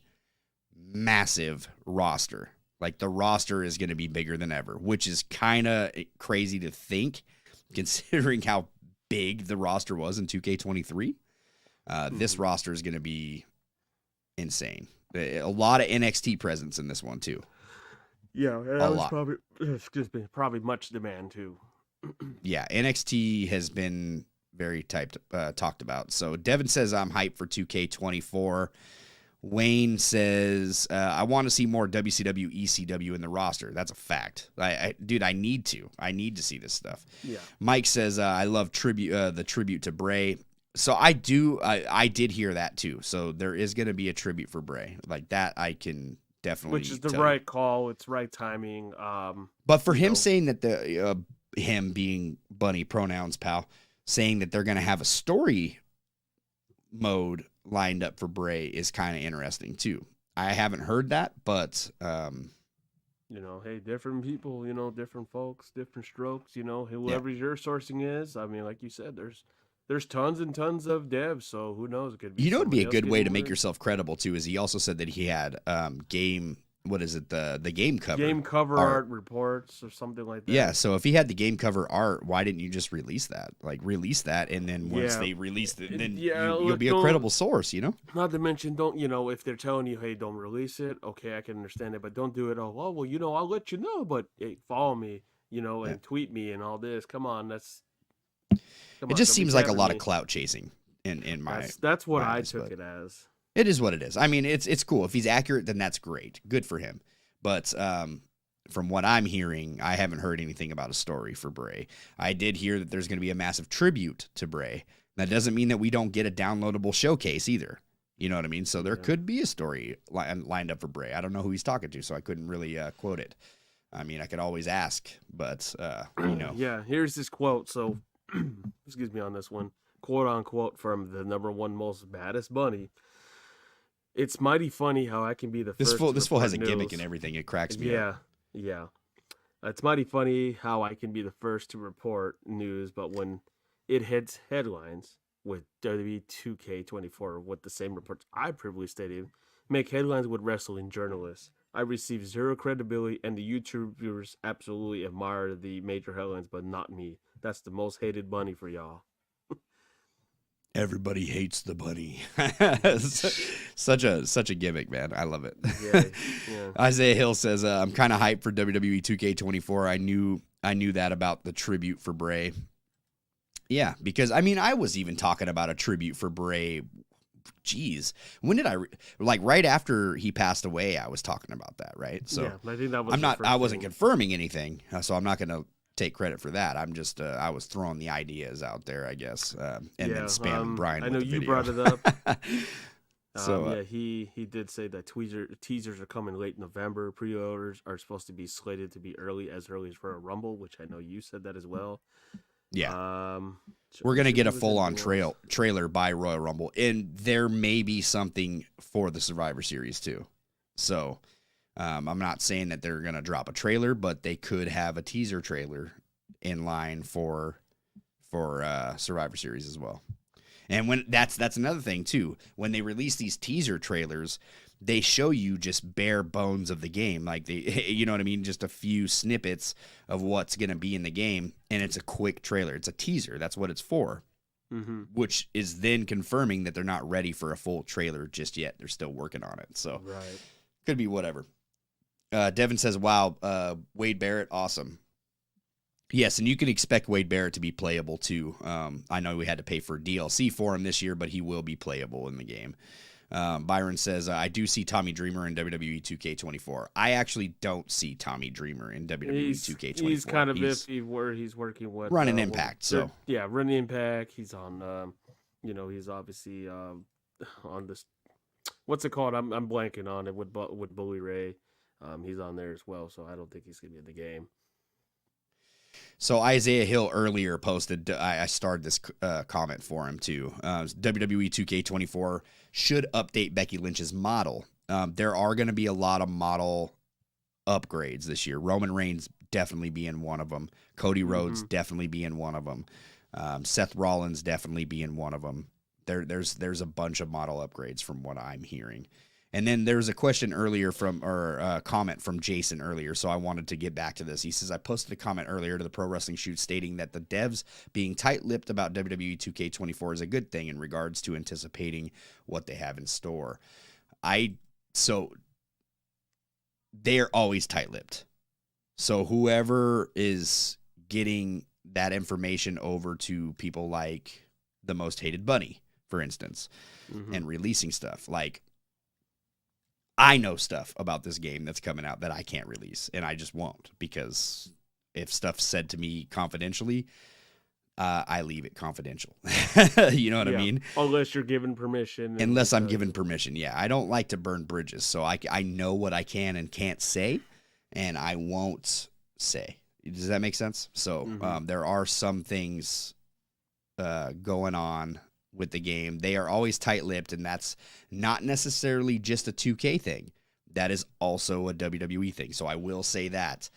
massive roster. Like, the roster is going to be bigger than ever, which is kind of crazy to think, considering how big the roster was in 2K23. This roster is going to be insane. A lot of NXT presence in this one, too. Yeah, that was probably much demand, too. Yeah, NXT has been very talked about. So, Devin says, I'm hyped for 2K24. Wayne says, I want to see more WCW, ECW in the roster. That's a fact. I need to. I need to see this stuff. Yeah. Mike says, I love the tribute to Bray. So I did hear that too. So there is going to be a tribute for Bray. Like that I can definitely Which is the right call. It's right timing. But for him saying that him being Bunny pronouns, pal, saying that they're going to have a story mode lined up for Bray is kind of interesting too. I haven't heard that, but hey, different people, different folks, different strokes, whoever your sourcing is. Like you said, there's tons and tons of devs, so who knows? It could be. It'd be a good way to make yourself credible too. Is he also said that he had game what is it, the game cover? Game cover art reports or something like that. Yeah, so if he had the game cover art, why didn't you just release that? Like, release that, and then once they release it, then you'll be a credible source, you know? Not to mention, don't, if they're telling you, hey, don't release it, okay, I can understand it, but don't do it, well, I'll let you know, but hey, follow me, and tweet me and all this. Come on, it just seems like a lot of clout chasing in my That's what I took it as. It is what it is. I mean, it's cool. If he's accurate, then that's great. Good for him. But from what I'm hearing, I haven't heard anything about a story for Bray. I did hear that there's going to be a massive tribute to Bray. That doesn't mean that we don't get a downloadable showcase either. You know what I mean? So there could be a story lined up for Bray. I don't know who he's talking to, so I couldn't really quote it. I mean, I could always ask, but, Yeah, here's this quote. So, excuse me on this one. Quote unquote from the #1 most baddest bunny. It's mighty funny how I can be the first. This fool has a gimmick and everything. It cracks me up. Yeah. It's mighty funny how I can be the first to report news, but when it hits headlines with WWE 2K24 with the same reports I previously stated, make headlines with wrestling journalists, I receive zero credibility, and the YouTube viewers absolutely admire the major headlines, but not me. That's the most hated bunny for y'all. Everybody hates the bunny. such a gimmick, man. I love it. Yeah. Isaiah Hill says, I'm kind of hyped for WWE 2K24. I knew that about the tribute for Bray. Yeah, because, I mean, I was even talking about a tribute for Bray. Jeez. When did right after he passed away, I was talking about that, right? So yeah, I think that was I wasn't confirming anything, so I'm not going to take credit for that. I'm just I was throwing the ideas out there, I guess, and then spamming Brian. I know with the you video. brought it up. So he did say that teasers are coming late November. Pre-orders are supposed to be slated to be as early as for a Rumble, which I know you said that as well. Yeah. We're gonna get a full-on trailer by Royal Rumble, and there may be something for the Survivor Series too. So. I'm not saying that they're going to drop a trailer, but they could have a teaser trailer in line for Survivor Series as well. And when that's another thing too. When they release these teaser trailers, they show you just bare bones of the game, like you know what I mean, just a few snippets of what's going to be in the game, and it's a quick trailer. It's a teaser. That's what it's for. Mm-hmm. Which is then confirming that they're not ready for a full trailer just yet. They're still working on it. So could be whatever. Devin says, wow, Wade Barrett, awesome. Yes, and you can expect Wade Barrett to be playable too. I know we had to pay for DLC for him this year, but he will be playable in the game. Byron says, I do see Tommy Dreamer in WWE 2K24. I actually don't see Tommy Dreamer in WWE 2K24. He's kind of iffy where he's working with. Running Impact. Running Impact. He's on, he's obviously on this, what's it called? I'm blanking on it with Bully Ray. He's on there as well, so I don't think he's going to be in the game. So Isaiah Hill earlier posted, I started this comment for him too. WWE 2K24 should update Becky Lynch's model. There are going to be a lot of model upgrades this year. Roman Reigns definitely being one of them. Cody Rhodes definitely being one of them. Seth Rollins definitely being one of them. There's a bunch of model upgrades from what I'm hearing. And then there was a question earlier or a comment from Jason earlier, so I wanted to get back to this. He says, I posted a comment earlier to the Pro Wrestling Shoot stating that the devs being tight-lipped about WWE 2K24 is a good thing in regards to anticipating what they have in store. So they're always tight-lipped. So whoever is getting that information over to people like the Most Hated Bunny, for instance, and releasing stuff like, I know stuff about this game that's coming out that I can't release, and I just won't, because if stuff's said to me confidentially, I leave it confidential. You know what I mean? Unless you're given permission. Unless I'm given permission, yeah. I don't like to burn bridges, so I know what I can and can't say, and I won't say. Does that make sense? So there are some things going on with the game. They are always tight-lipped, and that's not necessarily just a 2K thing. That is also a WWE thing. So I will say that.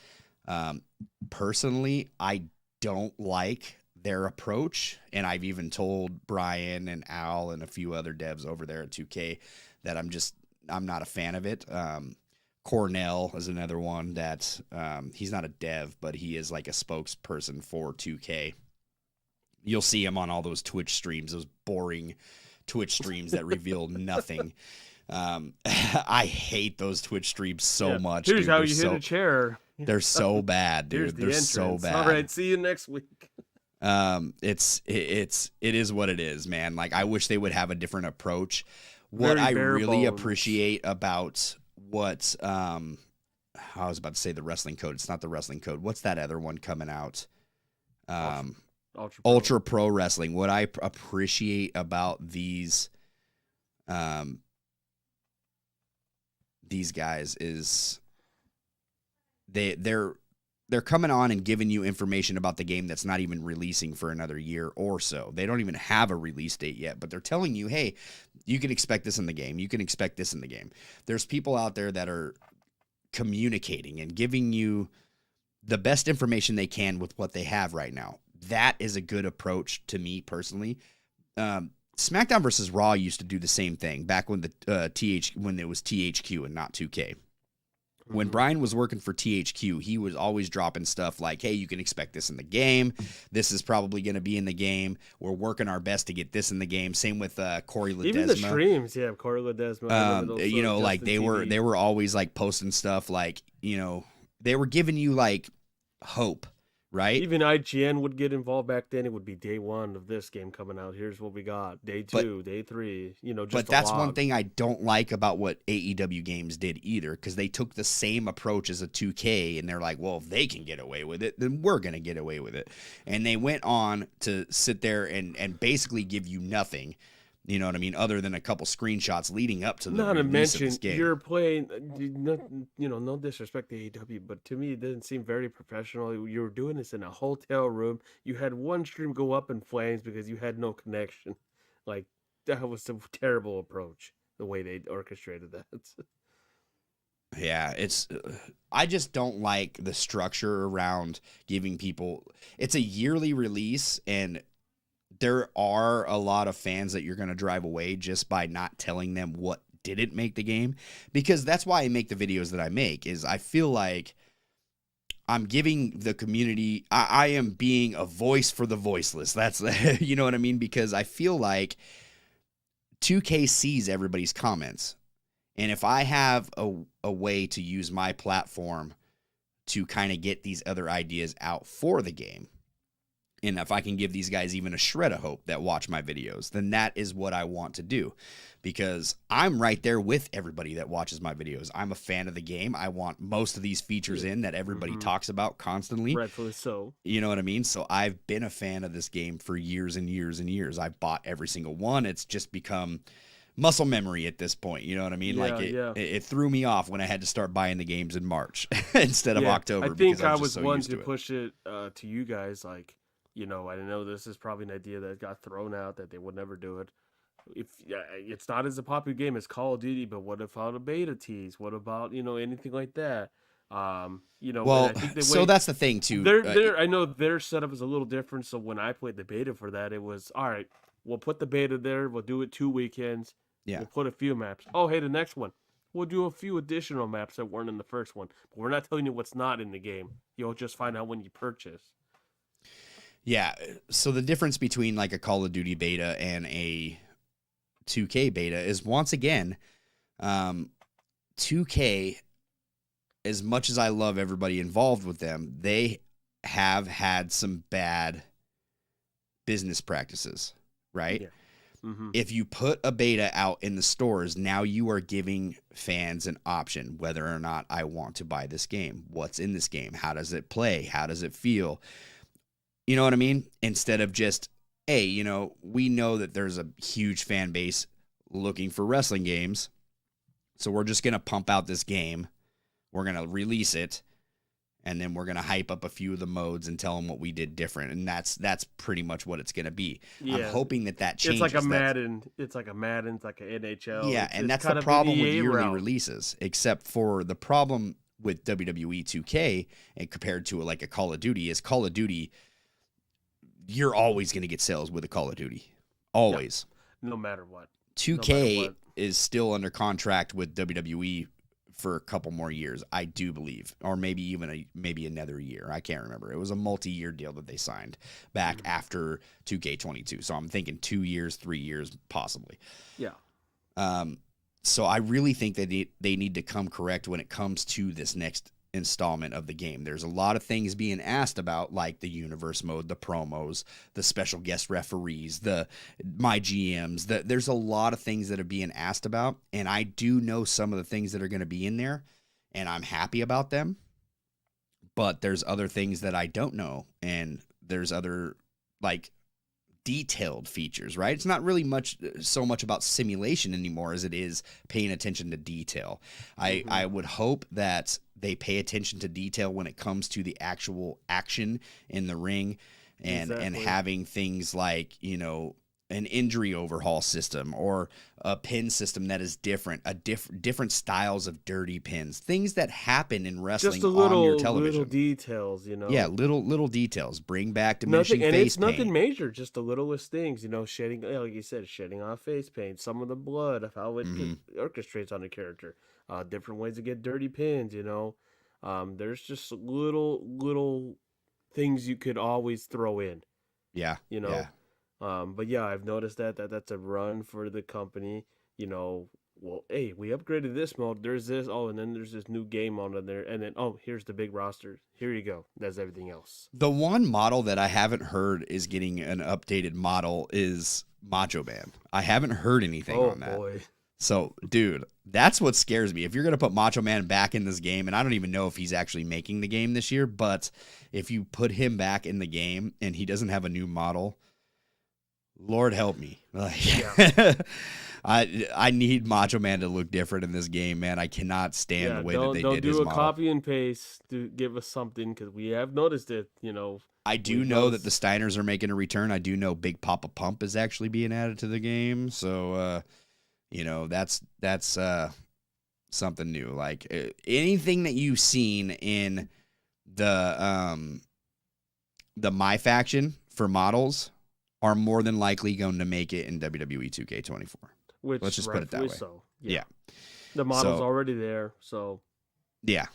Personally, I don't like their approach, and I've even told Brian and Al and a few other devs over there at 2K that I'm not a fan of it. Cornell is another one that he's not a dev, but he is like a spokesperson for 2K. You'll see him on all those Twitch streams, those boring Twitch streams that reveal nothing. I hate those Twitch streams so much. Here's dude. how you hit a chair. They're so bad, dude. They're so bad. All right, see you next week. It is what it is, man. Like, I wish they would have a different approach. What I really appreciate about what I was about to say the wrestling code. It's not the wrestling code. What's that other one coming out? Ultra Pro Wrestling. What I appreciate about these guys is they're coming on and giving you information about the game that's not even releasing for another year or so. They don't even have a release date yet, but they're telling you, hey, you can expect this in the game. You can expect this in the game. There's people out there that are communicating and giving you the best information they can with what they have right now. That is a good approach to me personally. SmackDown versus Raw used to do the same thing back when when it was THQ and not 2K. When Brian was working for THQ, he was always dropping stuff like, hey, you can expect this in the game. This is probably going to be in the game. We're working our best to get this in the game. Same with Corey Ledesma. Even the streams, yeah, Corey Ledesma. Like they were always like posting stuff like, they were giving you like hope, right? Even IGN would get involved back then. It would be day 1 of this game coming out. Here's what we got. Day 2, day 3. But that's one thing I don't like about what AEW games did either, because they took the same approach as a 2K, and they're like, well, if they can get away with it, then we're going to get away with it. And they went on to sit there and basically give you nothing. You know what I mean? Other than a couple screenshots leading up to the release of this game. You're playing, no disrespect to AEW, but to me, it didn't seem very professional. You were doing this in a hotel room. You had one stream go up in flames because you had no connection. Like, that was a terrible approach, the way they orchestrated that. Yeah, I just don't like the structure around giving people, it's a yearly release, and there are a lot of fans that you're going to drive away just by not telling them what didn't make the game, because that's why I make the videos that I make. Is I feel like I'm giving the community, I am being a voice for the voiceless. That's, you know what I mean? Because I feel like 2K sees everybody's comments. And if I have a way to use my platform to kind of get these other ideas out for the game, and if I can give these guys even a shred of hope that watch my videos, then that is what I want to do, because I'm right there with everybody that watches my videos. I'm a fan of the game. I want most of these features in that everybody talks about constantly. Rightfully so. You know what I mean? So I've been a fan of this game for years and years and years. I've bought every single one. It's just become muscle memory at this point. You know what I mean? It threw me off when I had to start buying the games in March instead of October. I think I was one to push it to you guys, like, I know this is probably an idea that got thrown out that they would never do it. If it's not as a popular game as Call of Duty, but what about a beta tease? What about anything like that? Well, so that's the thing too. I know their setup is a little different. So when I played the beta for that, it was all right. We'll put the beta there. We'll do it 2 weekends. Yeah. We'll put a few maps. Oh, hey, the next one, we'll do a few additional maps that weren't in the first one. But we're not telling you what's not in the game. You'll just find out when you purchase. Yeah, so the difference between like a Call of Duty beta and a 2K beta is, once again, 2K, as much as I love everybody involved with them, they have had some bad business practices, right? Yeah. Mm-hmm. If you put a beta out in the stores, now you are giving fans an option whether or not I want to buy this game. What's in this game? How does it play? How does it feel? You know what I mean? Instead of just, hey, we know that there's a huge fan base looking for wrestling games, so we're just going to pump out this game. We're going to release it, and then we're going to hype up a few of the modes and tell them what we did different. And that's pretty much what it's going to be. Yeah. I'm hoping that changes. It's like a Madden. It's like a Madden. It's like an NHL. Yeah, and that's the problem with yearly releases, except for the problem with WWE 2K and compared to like a Call of Duty is Call of Duty, you're always going to get sales with a Call of Duty. Always. No matter what. 2K is still under contract with WWE for a couple more years, I do believe, or maybe even maybe another year. I can't remember. It was a multi-year deal that they signed back after 2K22. So I'm thinking 2 years, 3 years, possibly. Yeah. So I really think that they need to come correct when it comes to this next installment of the game. There's a lot of things being asked about, like the universe mode, the promos, the special guest referees, my GMs. There's a lot of things that are being asked about, and I do know some of the things that are going to be in there, and I'm happy about them. But there's other things that I don't know, and there's other like detailed features, right? It's not really so much about simulation anymore as it is paying attention to detail. I would hope that they pay attention to detail when it comes to the actual action in the ring, and having things like, an injury overhaul system or a pin system that is different, different styles of dirty pins, things that happen in wrestling just a little, on your television. Little details, Yeah, little details. Bring back diminishing nothing, and face it's paint. nothing major, just the littlest things, shedding, like you said, shedding off face paint, some of the blood, of how it orchestrates on a character, different ways to get dirty pins, there's just little things you could always throw in. Yeah. But yeah, I've noticed that's a run for the company. Well, hey, we upgraded this mode. There's this. Oh, and then there's this new game mode in there. And then, here's the big roster. Here you go. That's everything else. The one model that I haven't heard is getting an updated model is Macho Man. I haven't heard anything on that. Boy. So, dude, that's what scares me. If you're going to put Macho Man back in this game, and I don't even know if he's actually making the game this year, but if you put him back in the game and he doesn't have a new model, Lord help me. I need Macho Man to look different in this game, man. I cannot stand the way that they did his model. Don't do a copy and paste to give us something, because we have noticed it, I do know that the Steiners are making a return. I do know Big Papa Pump is actually being added to the game. So, that's something new. Like anything that you've seen in the My Faction for models are more than likely going to make it in WWE 2K24. Let's just put it that way. So. Yeah. The model's already there, so. Yeah.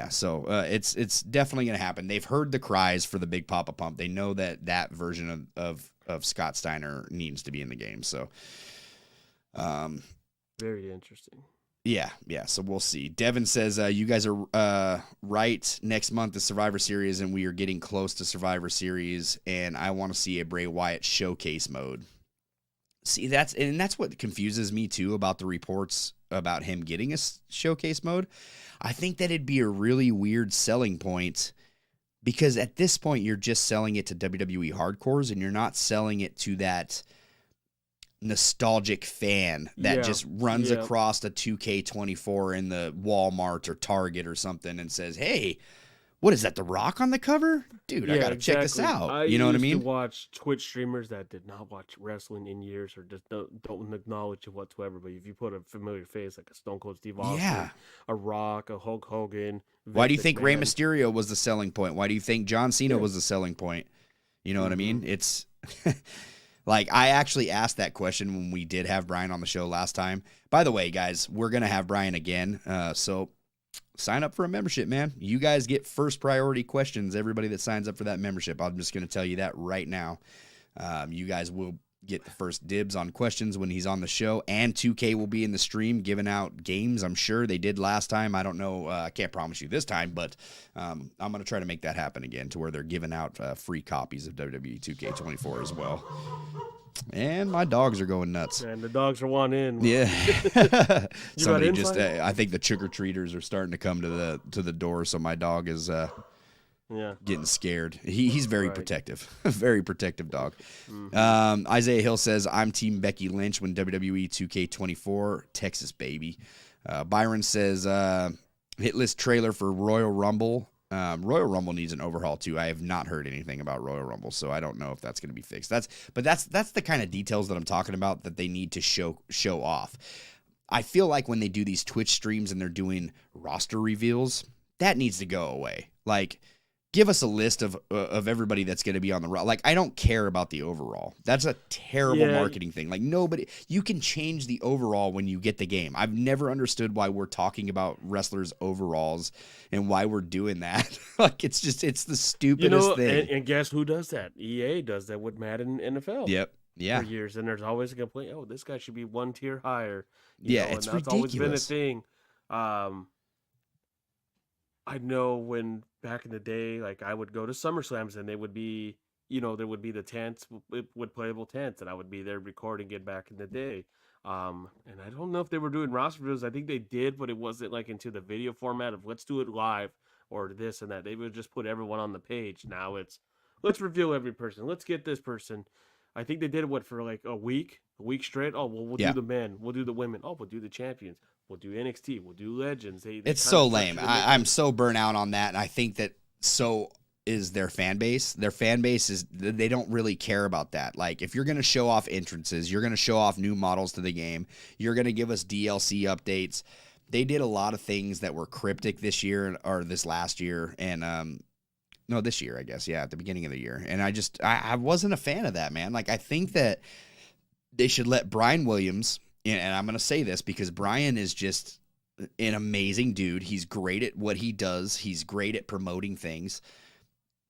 So it's definitely going to happen. They've heard the cries for the Big Papa Pump. They know that version of Scott Steiner needs to be in the game. So, very interesting. Yeah. So we'll see. Devin says, you guys are right. Next month is Survivor Series, and we are getting close to Survivor Series, and I want to see a Bray Wyatt showcase mode. See, that's what confuses me too about the reports about him getting a showcase mode. I think that it'd be a really weird selling point, because at this point you're just selling it to WWE hardcores, and you're not selling it to that nostalgic fan that just runs across a 2K24 in the Walmart or Target or something and says, "Hey, what is that, The Rock on the cover? Dude, I got to check this out." You know what I mean? I used to watch Twitch streamers that did not watch wrestling in years, or just don't acknowledge it whatsoever. But if you put a familiar face like a Stone Cold Steve Austin, a Rock, a Hulk Hogan. Why do you think Rey Mysterio was the selling point? Why do you think John Cena was the selling point? You know what I mean? It's like, I actually asked that question when we did have Brian on the show last time. By the way, guys, we're going to have Brian again. So sign up for a membership, man. You guys get first priority questions, everybody that signs up for that membership. I'm just going to tell you that right now. You guys will get the first dibs on questions when he's on the show, and 2K will be in the stream giving out games. I'm sure they did last time. I don't know. I can't promise you this time, but I'm going to try to make that happen again, to where they're giving out free copies of WWE 2K24 as well. And my dogs are going nuts. And the dogs are wanting in. Yeah. Somebody just, I think the trick-or-treaters are starting to come to the door, so my dog is getting scared. He's very protective. Very prective dog. Mm-hmm. Isaiah Hill says, I'm Team Becky Lynch when WWE 2K24, Texas baby. Byron says, hit list trailer for Royal Rumble. Royal Rumble needs an overhaul too. I have not heard anything about Royal Rumble, so I don't know if that's going to be fixed. That's the kind of details that I'm talking about that they need to show off. I feel like when they do these Twitch streams and they're doing roster reveals, that needs to go away. Like, give us a list of everybody that's going to be on the Like, I don't care about the overall. That's a terrible marketing thing. Like, nobody, you can change the overall when you get the game. I've never understood why we're talking about wrestlers' overalls and why we're doing that. Like, it's the stupidest thing. And guess who does that? EA does that with Madden NFL. Yep. Yeah. For years, and there's always a complaint. Oh, this guy should be one tier higher. It's and that's ridiculous. always been a thing. I know when back in the day, like I would go to SummerSlams and they would be, there would be the tents with playable tents, and I would be there recording it back in the day. And I don't know if they were doing roster videos. I think they did, but it wasn't like into the video format of let's do it live or this and that. They would just put everyone on the page. Now it's let's reveal every person. Let's get this person. I think they did it for like a week straight. Oh, well, we'll do the men, we'll do the women. Oh, we'll do the champions. We'll do NXT. We'll do Legends. It's so lame. I'm so burnt out on that, and I think that so is their fan base. Their fan base is they don't really care about that. Like, if you're going to show off entrances, you're going to show off new models to the game, you're going to give us DLC updates. They did a lot of things that were cryptic this year or this last year, and no, this year, I guess. Yeah, at the beginning of the year, and I wasn't a fan of that, man. Like, I think that they should let Brian Williams. And I'm going to say this because Brian is just an amazing dude. He's great at what he does. He's great at promoting things.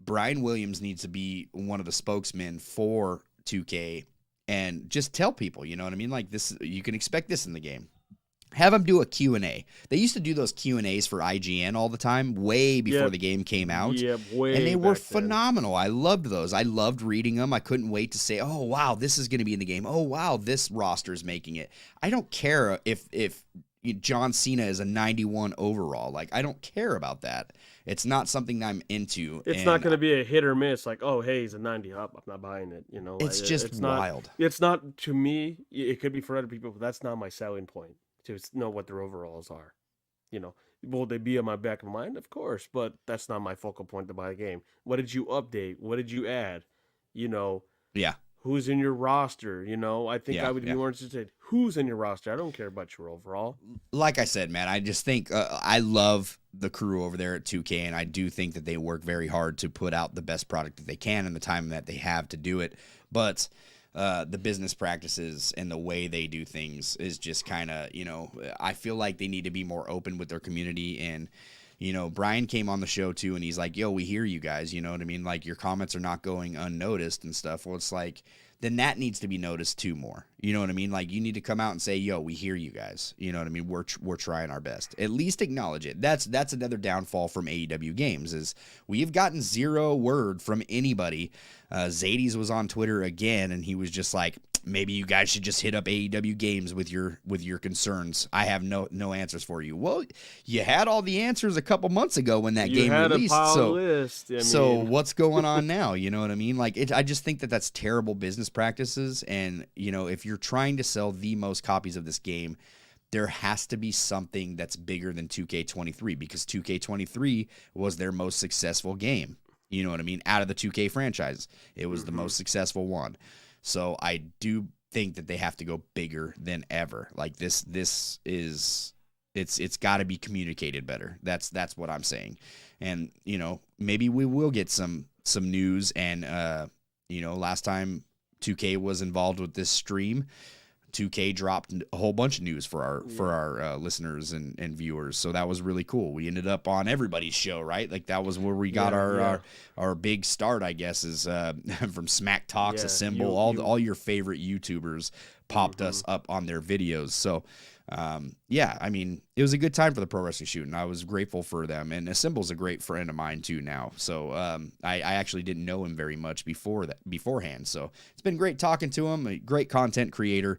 Brian Williams needs to be one of the spokesmen for 2K and just tell people, you know what I mean? Like, this, you can expect this in the game. Have them do a Q&A. They used to do those Q&As for IGN all the time, way before the game came out. Yeah, way. And they were phenomenal. Then. I loved those. I loved reading them. I couldn't wait to say, oh, wow, this is going to be in the game. Oh, wow, this roster's making it. I don't care if John Cena is a 91 overall. Like, I don't care about that. It's not something I'm into. It's not going to be a hit or miss. Like, oh, hey, he's a 90 up. I'm not buying it. It's just wild. It's not, to me, it could be for other people, but that's not my selling point. To know what their overalls are. Will they be on my back of mind? Of course, but that's not my focal point to buy the game. What did you update? What did you add? Yeah. Who's in your roster? I think I would be more interested. Who's in your roster? I don't care about your overall. Like I said, man, I just think I love the crew over there at 2K, and I do think that they work very hard to put out the best product that they can in the time that they have to do it. But the business practices and the way they do things is just kind of, I feel like they need to be more open with their community. And, Brian came on the show too, and he's like, yo, we hear you guys, you know what I mean? Like, your comments are not going unnoticed and stuff. Well, it's like, then that needs to be noticed too more. You know what I mean? Like, you need to come out and say, yo, we hear you guys. You know what I mean? We're trying our best. At least acknowledge it. That's another downfall from AEW Games is we've gotten zero word from anybody. Zades was on Twitter again, and he was just like, maybe you guys should just hit up AEW Games with your concerns. I have no answers for you. Well, you had all the answers a couple months ago when that game released. So what's going on now? You know what I mean? Like, I just think that that's terrible business practices. And, if you're trying to sell the most copies of this game, there has to be something that's bigger than 2K23 because 2K23 was their most successful game. You know what I mean? Out of the 2K franchise, it was the most successful one. So I do think that they have to go bigger than ever. Like, this is it's got to be communicated better. That's what I'm saying. And, maybe we will get some news. And, last time 2K was involved with this stream, 2K dropped a whole bunch of news for our listeners and viewers. So that was really cool. We ended up on everybody's show, right? Like, that was where we got our big start, I guess, is from Smack Talks, Assemble, all your favorite YouTubers popped us up on their videos. So, I mean, it was a good time for the Pro Wrestling Shoot, and I was grateful for them. And Assemble's a great friend of mine too now. So I actually didn't know him very much beforehand. So it's been great talking to him. A great content creator.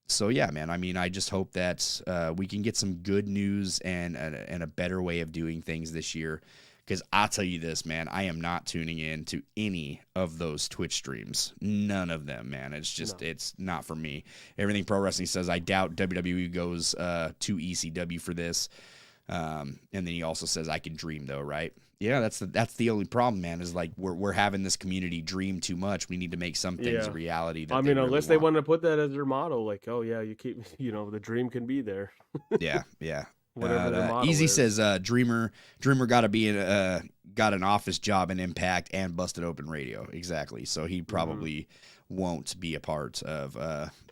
So yeah, man. I mean, I just hope that we can get some good news and a better way of doing things this year. Because I'll tell you this, man, I am not tuning in to any of those Twitch streams. None of them, man. It's just, It's not for me. Everything Pro Wrestling says, I doubt WWE goes to ECW for this. And then he also says, I can dream, though, right? Yeah, that's the only problem, man, is like we're having this community dream too much. We need to make some things a reality. That unless they want to put that as their motto, like, oh, yeah, you keep, the dream can be there. Yeah. Whatever Easy says Dreamer got to be got an office job in Impact and Busted Open Radio. Exactly. So he probably won't be a part of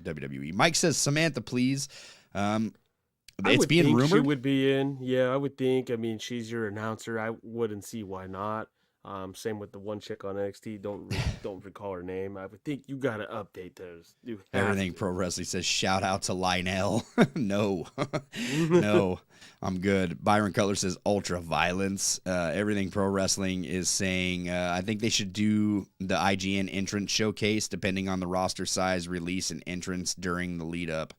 WWE. Mike says, Samantha, please. It's being rumored. She would be in. Yeah, I would think. I mean, she's your announcer. I wouldn't see why not. Same with the one chick on NXT. Don't recall her name. I would think you got to update those. Everything Pro Wrestling says, shout out to Lionel. No, no, I'm good. Byron Cutler says ultra violence. Everything Pro Wrestling is saying, I think they should do the IGN entrance showcase depending on the roster size, release an entrance during the lead up.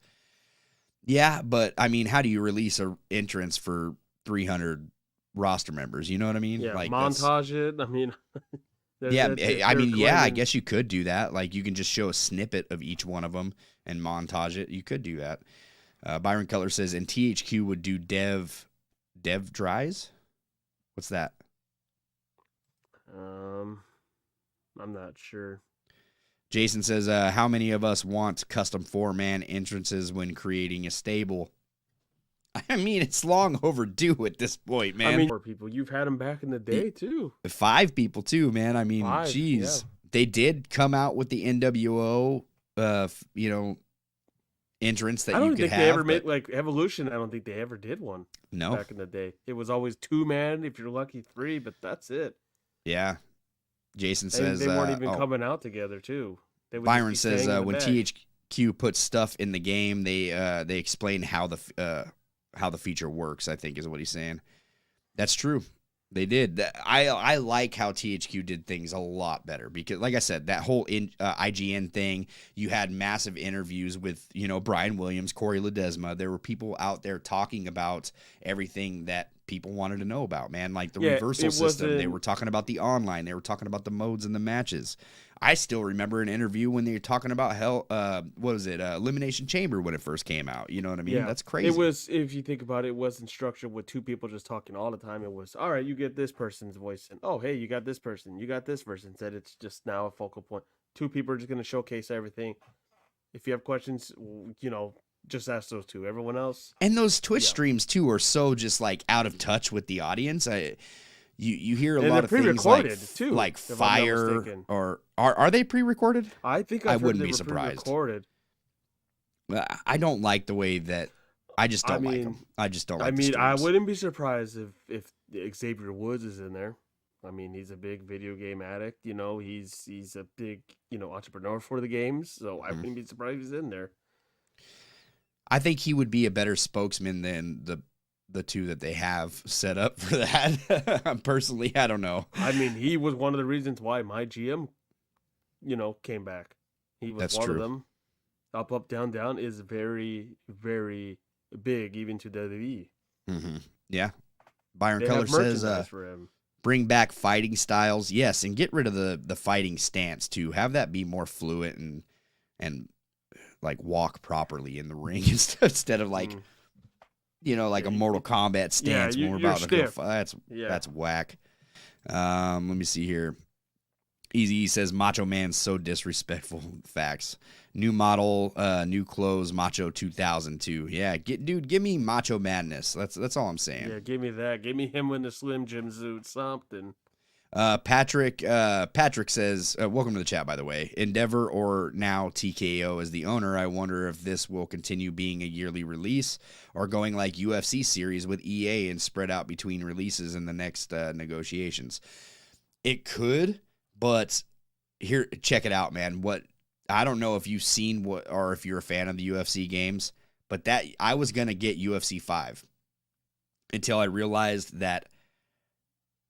Yeah, but I mean, how do you release an entrance for 300 roster members? You know what I mean? Yeah, like montage it. I mean, I guess you could do that. Like, you can just show a snippet of each one of them and montage it. You could do that. Byron Cutler says, and THQ would do dev dries. What's that? I'm not sure. Jason says, how many of us want custom 4-man entrances when creating a stable? I mean, it's long overdue at this point, man. I mean, 4 people. You've had them back in the day, too. 5 people, too, man. I mean, 5, geez. Yeah. They did come out with the NWO, entrance that you could have. I don't think they ever made, like, Evolution, I don't think they ever did one. No. Back in the day. It was always 2-man, if you're lucky 3, but that's it. Yeah. Jason says... And they weren't even coming out together, too. Byron says, when THQ puts stuff in the game, they explain how the feature works, I think is what he's saying. That's true. They did. I like how THQ did things a lot better because, like I said, that whole IGN thing, you had massive interviews with, Brian Williams, Corey Ledesma. There were people out there talking about everything that people wanted to know about, man. Like the reversal system. They were talking about the online. They were talking about the modes and the matches. I still remember an interview when they were talking about Elimination Chamber when it first came out. You know what I mean? Yeah. That's crazy. It was, if you think about it, it wasn't structured with 2 people just talking all the time. It was, all right, you get this person's voice, and oh, hey, you got this person. Said it's just now a focal point. 2 people are just going to showcase everything. If you have questions, just ask those 2. Everyone else. And those Twitch streams, too, are so just like out of touch with the audience. You hear a lot of things like fire, or are they pre-recorded? I think I wouldn't be surprised. Pre-recorded. I don't like the way that. I just don't like them. I just don't like. I wouldn't be surprised if Xavier Woods is in there. I mean, he's a big video game addict. He's a big entrepreneur for the games. So I wouldn't be surprised if he's in there. I think he would be a better spokesman than the 2 that they have set up for that. Personally, I don't know. I mean, he was one of the reasons why my GM, came back. He was one of them. Up, up, down, down is very, very big, even to WWE. Mm-hmm. Yeah. Byron Cutler says, bring back fighting styles. Yes, and get rid of the fighting stance, too. Have that be more fluent and like walk properly in the ring instead of like... like a Mortal Kombat stance when we're about to go fight. That's whack. Let me see here. Easy E says Macho Man's so disrespectful. Facts. New model, new clothes, Macho 2002. Yeah, give me Macho Madness. That's all I'm saying. Yeah, give me that. Give me him in the Slim Jim suit, something. Patrick says, welcome to the chat, by the way. Endeavor or now TKO as the owner. I wonder if this will continue being a yearly release or going like UFC series with EA and spread out between releases in the next negotiations. It could, but here, check it out, man. I don't know if you've seen or if you're a fan of the UFC games, but that I was going to get UFC 5 until I realized that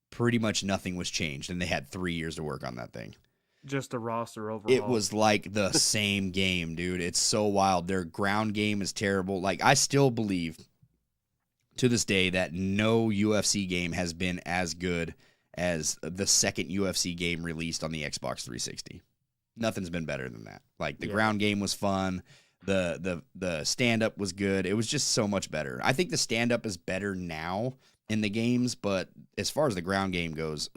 pretty much nothing was changed, and they had 3 years to work on that thing. Just a roster overhaul. It was like the same game, dude. It's so wild. Their ground game is terrible. Like, I still believe to this day that no UFC game has been as good as the second UFC game released on the Xbox 360. Nothing's been better than that. Like, the ground game was fun. The stand-up was good. It was just so much better. I think the stand-up is better now in the games, but as far as the ground game goes,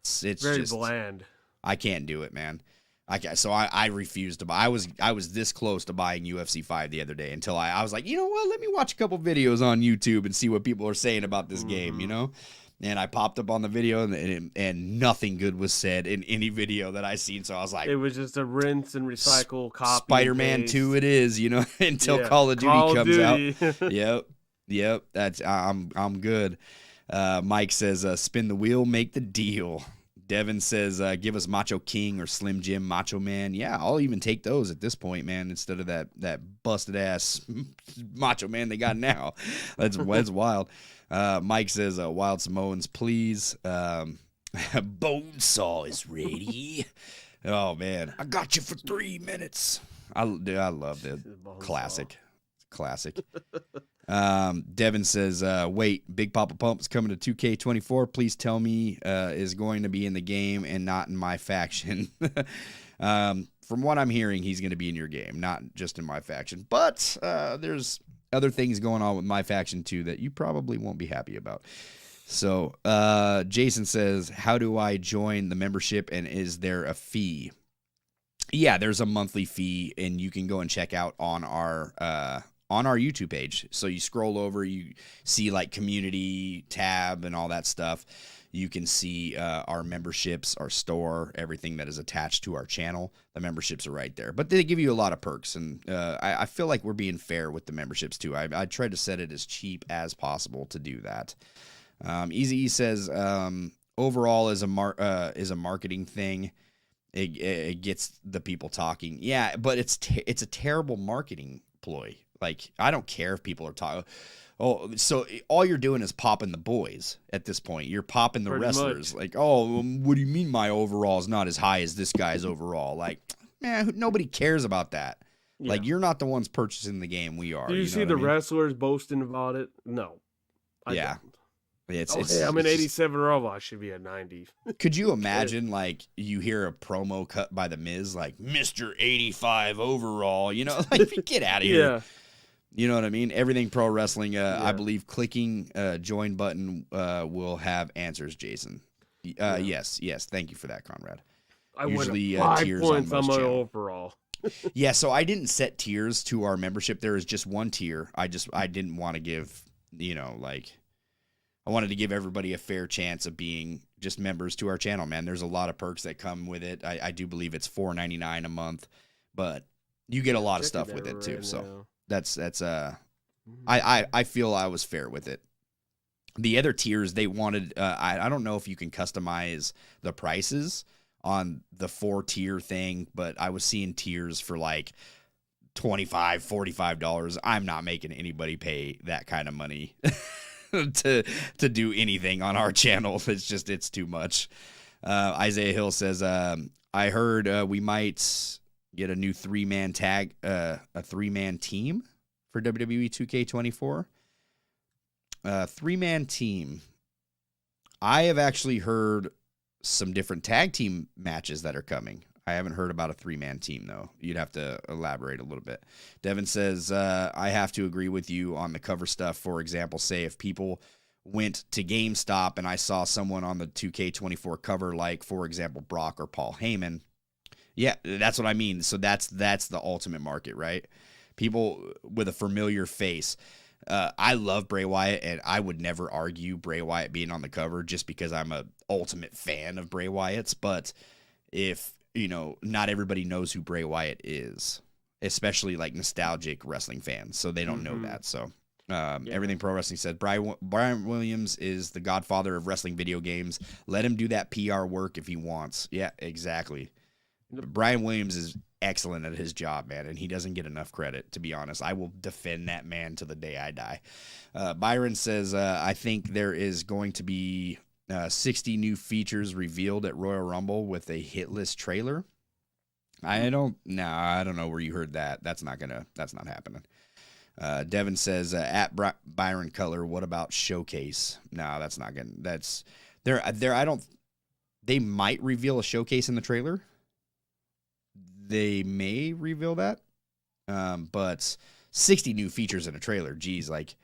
it's very just bland. I can't do it, man. So I refused to buy. I was this close to buying UFC 5 the other day until I was like, you know what? Let me watch a couple videos on YouTube and see what people are saying about this game, And I popped up on the video, and nothing good was said in any video that I seen. So I was like, it was just a rinse and recycle copy. Spider-Man 2 it is, until Call of Duty comes out. Yep. That's I'm good. Mike says, spin the wheel, make the deal. Devin says, give us Macho King or Slim Jim Macho Man. Yeah, I'll even take those at this point, man, instead of that busted ass Macho Man they got now. That's wild. Mike says, Wild Samoans, please. Bonesaw is ready. Oh, man. I got you for 3 minutes. I love it. Classic. Devin says, wait, Big Papa Pump's coming to 2K24. Please tell me is going to be in the game and not in my faction. From what I'm hearing, he's going to be in your game, not just in my faction. But there's other things going on with my faction, too, that you probably won't be happy about. So Jason says, how do I join the membership, and is there a fee? Yeah, there's a monthly fee, and you can go and check out on our YouTube page. So you scroll over, you see like community tab and all that stuff. You can see our memberships, our store, everything that is attached to our channel. The memberships are right there, but they give you a lot of perks, and I feel like we're being fair with the memberships too. I tried to set it as cheap as possible to do that. Easy E says, overall is a marketing thing. It gets the people talking. Yeah, but it's a terrible marketing ploy. Like, I don't care if people are talking. Oh, so all you're doing is popping the boys at this point. You're popping the Pretty wrestlers. much. Like, oh, what do you mean my overall is not as high as this guy's overall? Like, man, nobody cares about that. Yeah. Like, you're not the ones purchasing the game. We are. Do you see know the what I mean? wrestlers boasting about it? No. I don't. I'm an 87 overall. I should be at 90. Could you imagine, like, you hear a promo cut by The Miz, like, Mr. 85 overall, like, get out of here. Yeah. You know what I mean? Everything pro wrestling, I believe clicking join button will have answers, Jason. Yes. Thank you for that, Conrad. I Usually went 5 tiers points on on most my channel. overall. Yeah, so I didn't set tiers to our membership. There is just one tier. I didn't want to give, I wanted to give everybody a fair chance of being just members to our channel, man. There's a lot of perks that come with it. I do believe it's $4.99 a month, but you get a lot of stuff with it too. So that's I feel I was fair with it. The other tiers they wanted, I don't know if you can customize the prices on the 4-tier thing, but I was seeing tiers for like $25, $45. I'm not making anybody pay that kind of money to do anything on our channel. It's too much. Isaiah Hill says, I heard we might get a new 3-man tag, a 3-man team for WWE 2K24. 3-man team. I have actually heard some different tag team matches that are coming. I haven't heard about a 3-man team, though. You'd have to elaborate a little bit. Devin says, I have to agree with you on the cover stuff. For example, say if people went to GameStop and I saw someone on the 2K24 cover, like, for example, Brock or Paul Heyman. Yeah, that's what I mean. So that's the ultimate market, right? People with a familiar face. I love Bray Wyatt, and I would never argue Bray Wyatt being on the cover just because I'm a ultimate fan of Bray Wyatt's. But if, not everybody knows who Bray Wyatt is, especially like nostalgic wrestling fans, so they don't know that. So Everything Pro Wrestling said, Brian Williams is the godfather of wrestling video games. Let him do that PR work if he wants. Yeah, exactly. Brian Williams is excellent at his job, man, and he doesn't get enough credit, to be honest. I will defend that man to the day I die. Byron says, I think there is going to be 60 new features revealed at Royal Rumble with a hit list trailer. I don't know where you heard that. That's not happening. Devin says, at Byron Cutler, what about Showcase? No, that's not good. That's there. They might reveal a showcase in the trailer. They may reveal that. But 60 new features in a trailer. Geez, like,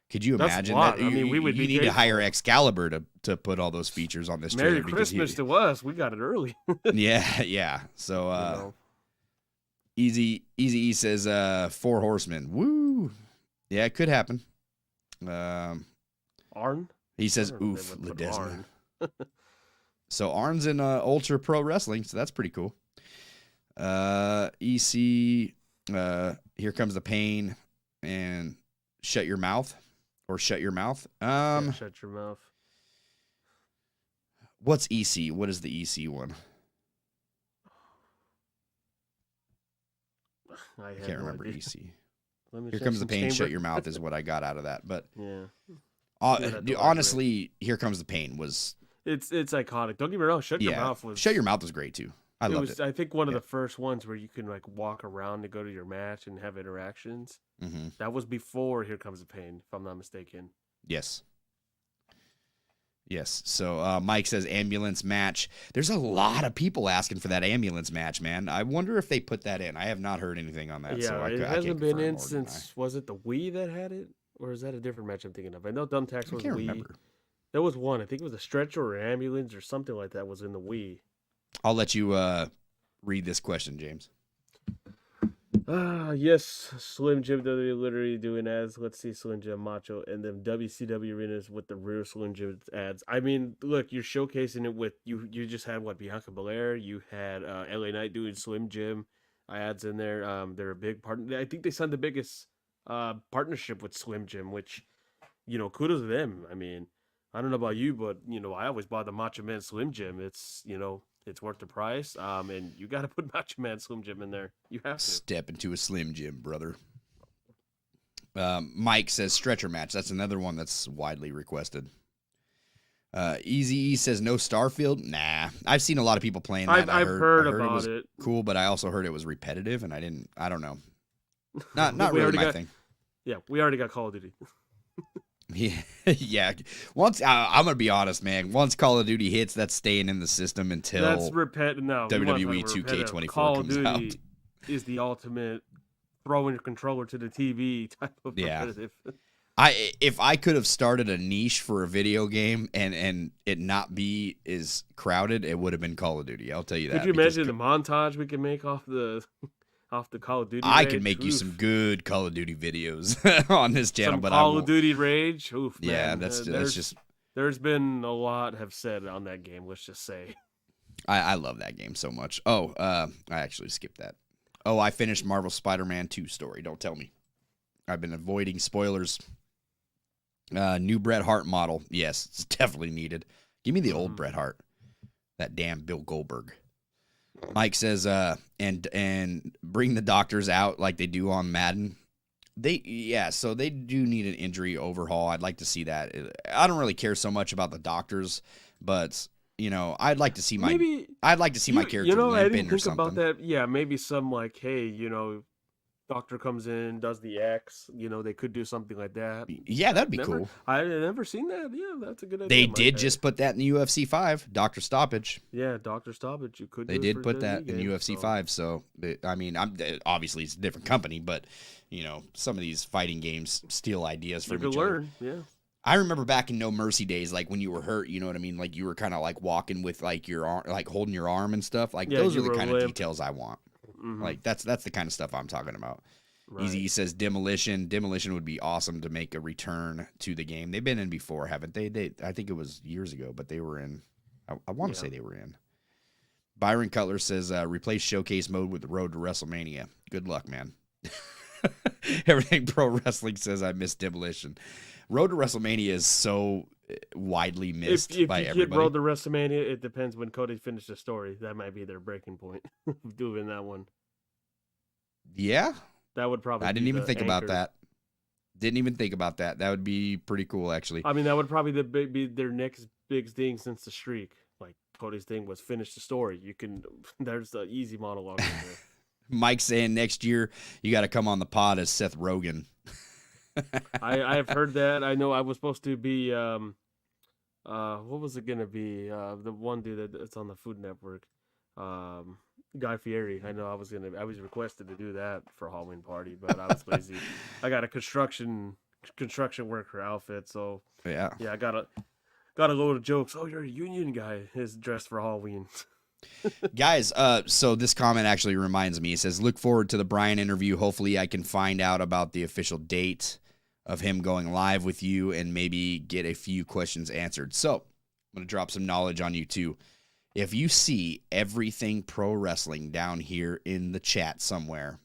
could you imagine that? I mean, we would you need to hire Excalibur to put all those features on this trailer. Merry Christmas to us. We got it early. yeah. So, Easy E says, 4 Horsemen. Woo. Yeah, it could happen. Arn? He says, I don't know if oof, they would put Ledesma. Arn. So Arn's in Ultra Pro Wrestling, so that's pretty cool. EC, Here Comes the Pain, and Shut Your Mouth, or Shut Your Mouth. Yeah, shut your mouth. What's EC? What is the EC one? I Can't remember idea. EC. Let me Here check Comes the some Pain, chamber. Shut Your Mouth is what I got out of that. But Yeah. Yeah, dude, honestly, Here Comes the Pain was It's iconic. Don't get me wrong. Shut Your Mouth was. Shut Your Mouth was great too. I loved it. I think one of the first ones where you can like walk around to go to your match and have interactions. Mm-hmm. That was before Here Comes the Pain, if I'm not mistaken. Yes. So Mike says ambulance match. There's a lot of people asking for that ambulance match, man. I wonder if they put that in. I have not heard anything on that. Yeah, so it I hasn't can't been confirm in or since. Was it the Wii that had it, or is that a different match I'm thinking of? I know Thumbtacks I was can't Wii. remember. There was one. I think it was a stretcher or an ambulance or something like that was in the Wii. I'll let you read this question, James. Yes, Slim Jim WWE literally doing ads. Let's see Slim Jim Macho and then WCW arenas with the real Slim Jim ads. I mean, look, you're showcasing it with you. You just had Bianca Belair. You had LA Knight doing Slim Jim ads in there. They're a big partner. I think they signed the biggest partnership with Slim Jim, which kudos to them. I mean, I don't know about you, but I always bought the Macho Man Slim Jim. It's it's worth the price. And you got to put Macho Man Slim Jim in there. You have to step into a Slim Jim, brother. Mike says stretcher match. That's another one that's widely requested. Easy E says no Starfield. Nah, I've seen a lot of people playing that. I've heard about it was it. Cool, but I also heard it was repetitive, and I don't know. Not really my thing. Yeah, we already got Call of Duty. Yeah. Once I'm gonna be honest, man. Once Call of Duty hits, that's staying in the system until that's repetitive. No, WWE 2K24 Call comes of Duty out. Is the ultimate throwing your controller to the TV type of repetitive. If I could have started a niche for a video game and it not be as crowded, it would have been Call of Duty. I'll tell you that. Could you imagine the montage we can make off the Call of Duty? I rage? could make you some good Call of Duty videos on this channel, some but Call of Duty rage. Oof, yeah, man. that's just. There's been a lot have said on that game. Let's just say. I love that game so much. Oh, I actually skipped that. Oh, I finished Marvel Spider-Man 2 story. Don't tell me. I've been avoiding spoilers. New Bret Hart model. Yes, it's definitely needed. Give me the old Bret Hart. That damn Bill Goldberg. Mike says, and bring the doctors out like they do on Madden. So they do need an injury overhaul. I'd like to see that. I don't really care so much about the doctors, but I'd like to see my character I limp didn't in or think something. about that. Yeah, maybe some like, hey, doctor comes in, does the X. They could do something like that. Yeah, that'd be cool. I've never seen that. Yeah, that's a good idea. They did just put that in the UFC 5, Doctor Stoppage. Yeah, Doctor Stoppage. You could. They did put that in UFC 5. So I mean, obviously it's a different company, but some of these fighting games steal ideas from each other. Yeah. I remember back in No Mercy days, like when you were hurt, you know what I mean? Like you were kind of like walking with like your arm, like holding your arm and stuff. Like those are the kind of details I want. Mm-hmm. Like that's the kind of stuff I'm talking about. Right. Easy says Demolition. Demolition would be awesome to make a return to the game. They've been in before, haven't they? I think it was years ago, but they were in. I want to say they were in. Byron Cutler says replace showcase mode with the Road to WrestleMania. Good luck, man. Everything Pro Wrestling says I miss Demolition. Road to WrestleMania is so widely missed by everybody. If you get Road to WrestleMania, it depends when Cody finished the story. That might be their breaking point. Doing that one. Yeah. That would probably. I didn't even think about that. Didn't even think about that. That would be pretty cool, actually. I mean, that would probably be their next big thing since the streak. Like Cody's thing was finish the story. You can. There's the easy monologue. Right there. Mike saying next year you got to come on the pod as Seth Rogen. I have heard that. I know I was supposed to be. What was it gonna be? The one dude that's on the Food Network. Guy Fieri. I know I was requested to do that for a Halloween party, but I was lazy. I got a construction worker outfit, so yeah, I got a load of jokes. Oh, you're a union guy. Is dressed for Halloween. Guys, so this comment actually reminds me. It says, look forward to the Brian interview. Hopefully I can find out about the official date of him going live with you and maybe get a few questions answered. So I'm going to drop some knowledge on you too. If you see everything pro wrestling down here in the chat somewhere,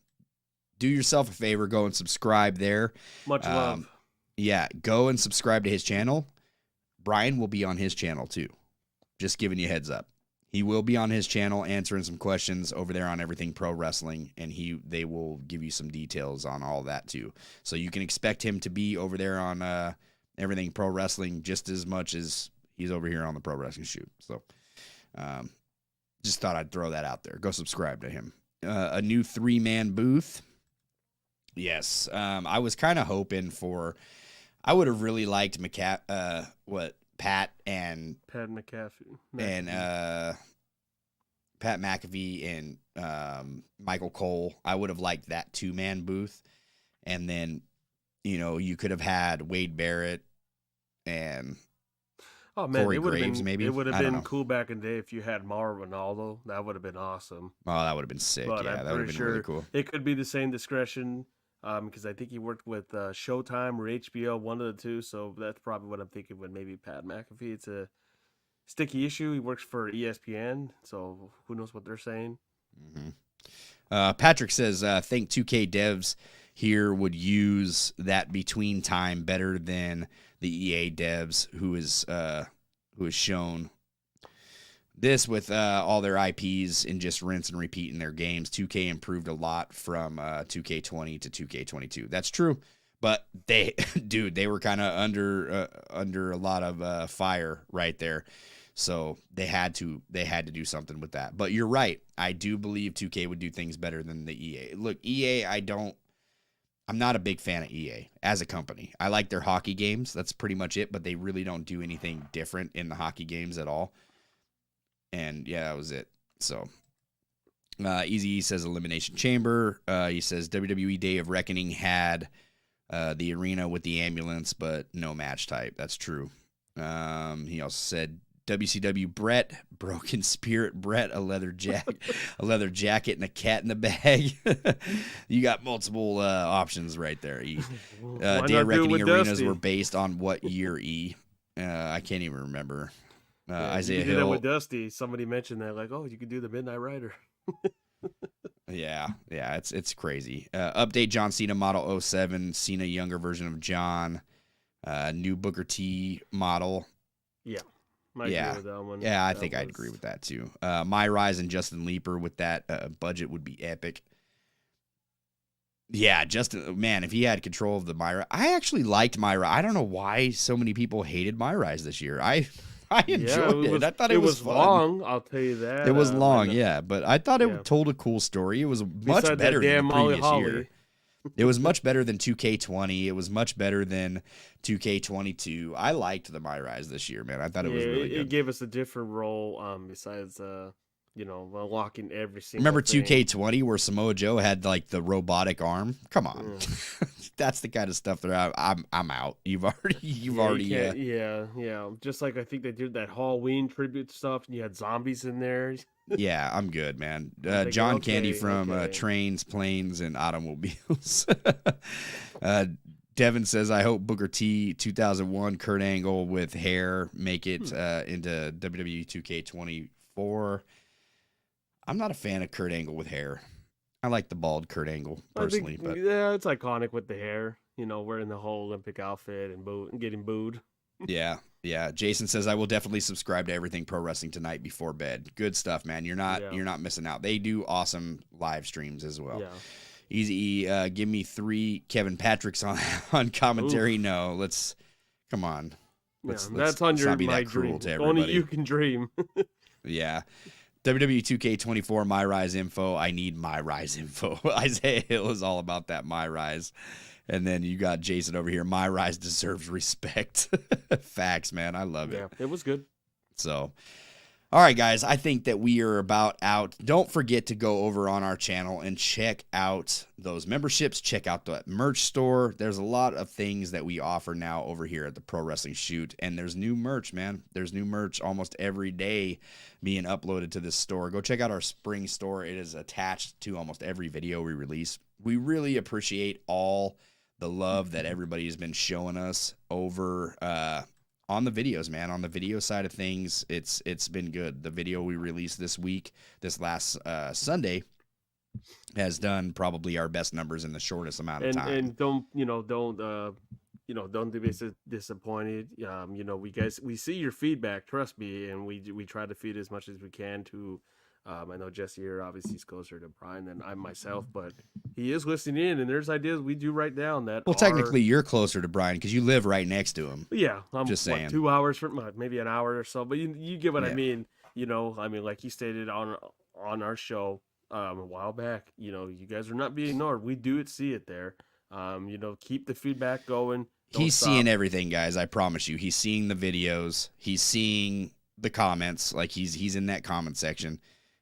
do yourself a favor, go and subscribe there. Much love. Yeah, go and subscribe to his channel. Brian will be on his channel too. Just giving you a heads up. He will be on his channel answering some questions over there on Everything Pro Wrestling, and they will give you some details on all that too. So you can expect him to be over there on Everything Pro Wrestling just as much as he's over here on the Pro Wrestling Shoot. So just thought I'd throw that out there. Go subscribe to him. A new 3-man booth. Yes, I was kind of hoping for. I would have really liked Pat McAfee and Michael Cole. I would have liked that 2-man booth, and then you could have had Wade Barrett and Corey Graves. Maybe it would have been cool back in the day if you had Mauro Ronaldo. That would have been awesome. Oh, that would have been sick. But yeah, that would have been really cool. It could be the same discretion. Because I think he worked with Showtime or HBO, one of the two. So that's probably what I'm thinking with maybe Pat McAfee. It's a sticky issue. He works for ESPN, so who knows what they're saying. Mm-hmm. Patrick says, think 2K devs here would use that between time better than the EA devs who is shown this with all their IPs and just rinse and repeat in their games. 2K improved a lot from 2K20 to 2K22. That's true, but they were kind of under a lot of fire right there, so they had to do something with that. But you're right. I do believe 2K would do things better than the EA. Look, EA, I'm not a big fan of EA as a company. I like their hockey games. That's pretty much it, but they really don't do anything different in the hockey games at all. And yeah, that was it. So, Easy E says Elimination Chamber. He says WWE Day of Reckoning had the arena with the ambulance, but no match type. That's true. He also said WCW Brett, Broken Spirit Brett, a leather jacket, and a cat in the bag. You got multiple options right there. E. Day of Reckoning arenas Dusty? Were based on what year? E. I can't even remember. Isaiah you Hill. Did that with Dusty. Somebody mentioned that, like, oh, you could do the Midnight Rider. yeah, it's crazy. Update John Cena model 07, Cena younger version of John, new Booker T model. Yeah, I agree with that one. Yeah, I think I'd agree with that too. My Rise and Justin Leeper with that budget would be epic. Yeah, Justin, man, if he had control of the Myra, I actually liked Myra. I don't know why so many people hated My Rise this year. I enjoyed it. I thought it was fun. Long. I'll tell you that. It was long, yeah, but I thought it told a cool story. It was much better than the previous year. It was much better than 2K20. It was much better than 2K22. I liked the My Rise this year, man. I thought it was really good. It gave us a different role besides unlocking every single Remember thing. 2K20 where Samoa Joe had like the robotic arm? Come on. That's the kind of stuff that I'm out. You've already just like I think they did that Halloween tribute stuff and you had zombies in there. Yeah, I'm good, man. John Candy from Trains, Planes, and Automobiles. Devin says, I hope Booker T 2001 Kurt Angle with hair make it into WWE 2K24. I'm not a fan of Kurt Angle with hair. I like the bald Kurt Angle personally, but yeah, it's iconic with the hair. Wearing the whole Olympic outfit and getting booed. Yeah. Jason says I will definitely subscribe to Everything Pro Wrestling tonight before bed. Good stuff, man. You're not missing out. They do awesome live streams as well. Yeah. Easy. Give me 3 Kevin Patricks on commentary. Oof. No, come on. That's on my dream. Only you can dream. Yeah. WWE 2K24 My Rise info. I need My Rise info. Isaiah Hill is all about that My Rise. And then you got Jason over here. My Rise deserves respect. Facts, man. I love it. Yeah, it was good. So, all right, guys. I think that we are about out. Don't forget to go over on our channel and check out those memberships. Check out the merch store. There's a lot of things that we offer now over here at the Pro Wrestling Shoot. And there's new merch, man. There's new merch almost every day being uploaded to this store. Go check out our spring store. It is attached to almost every video we release. We really appreciate all the love that everybody has been showing us over on the videos, man. On the video side of things, it's been good. The video we released this last Sunday, has done probably our best numbers in the shortest amount of time. And don't be disappointed. We see your feedback, trust me, and we try to feed as much as we can to. I know Jesse here obviously is closer to Brian than I myself, but he is listening in, and there's ideas we do write down that. Well, technically, you're closer to Brian because you live right next to him. Yeah, I'm just saying. 2 hours from maybe an hour or so, but you get what I mean. Like you stated on our show a while back. You guys are not being ignored. We do see it there. Keep the feedback going. He's seeing everything, guys. I promise you. He's seeing the videos. He's seeing the comments. Like he's in that comment section,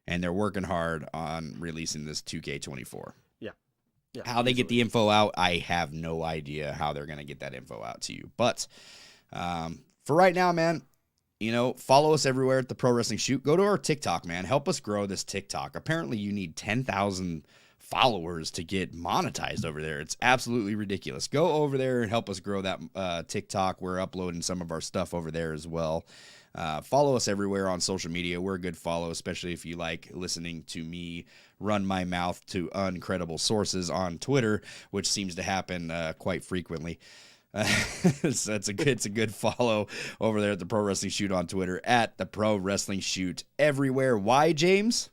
and they're working hard on releasing this 2K24. Yeah. How they get the info out, I have no idea how they're gonna get that info out to you. But for right now, man, follow us everywhere at the Pro Wrestling Shoot. Go to our TikTok, man. Help us grow this TikTok. Apparently, you need 10,000 followers to get monetized over there. It's absolutely ridiculous. Go over there and help us grow that TikTok. We're uploading some of our stuff over there as well. Follow us everywhere on social media. We're a good follow, especially if you like listening to me run my mouth to uncredible sources on Twitter, which seems to happen quite frequently. So it's a good follow over there at the Pro Wrestling Shoot on Twitter, at the Pro Wrestling Shoot everywhere. Why, James?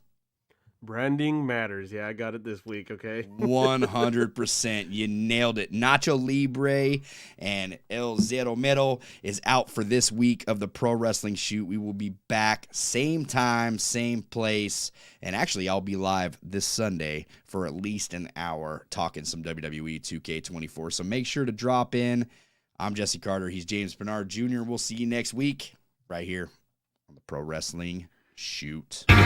Branding matters. Yeah, I got it this week, okay? 100%. You nailed it. Nacho Libre and El Zero Mero is out for this week of the Pro Wrestling Shoot. We will be back same time, same place. And actually, I'll be live this Sunday for at least an hour talking some WWE 2K24. So make sure to drop in. I'm Jesse Carter. He's James Bernard Jr. We'll see you next week right here on the Pro Wrestling Shoot. Pro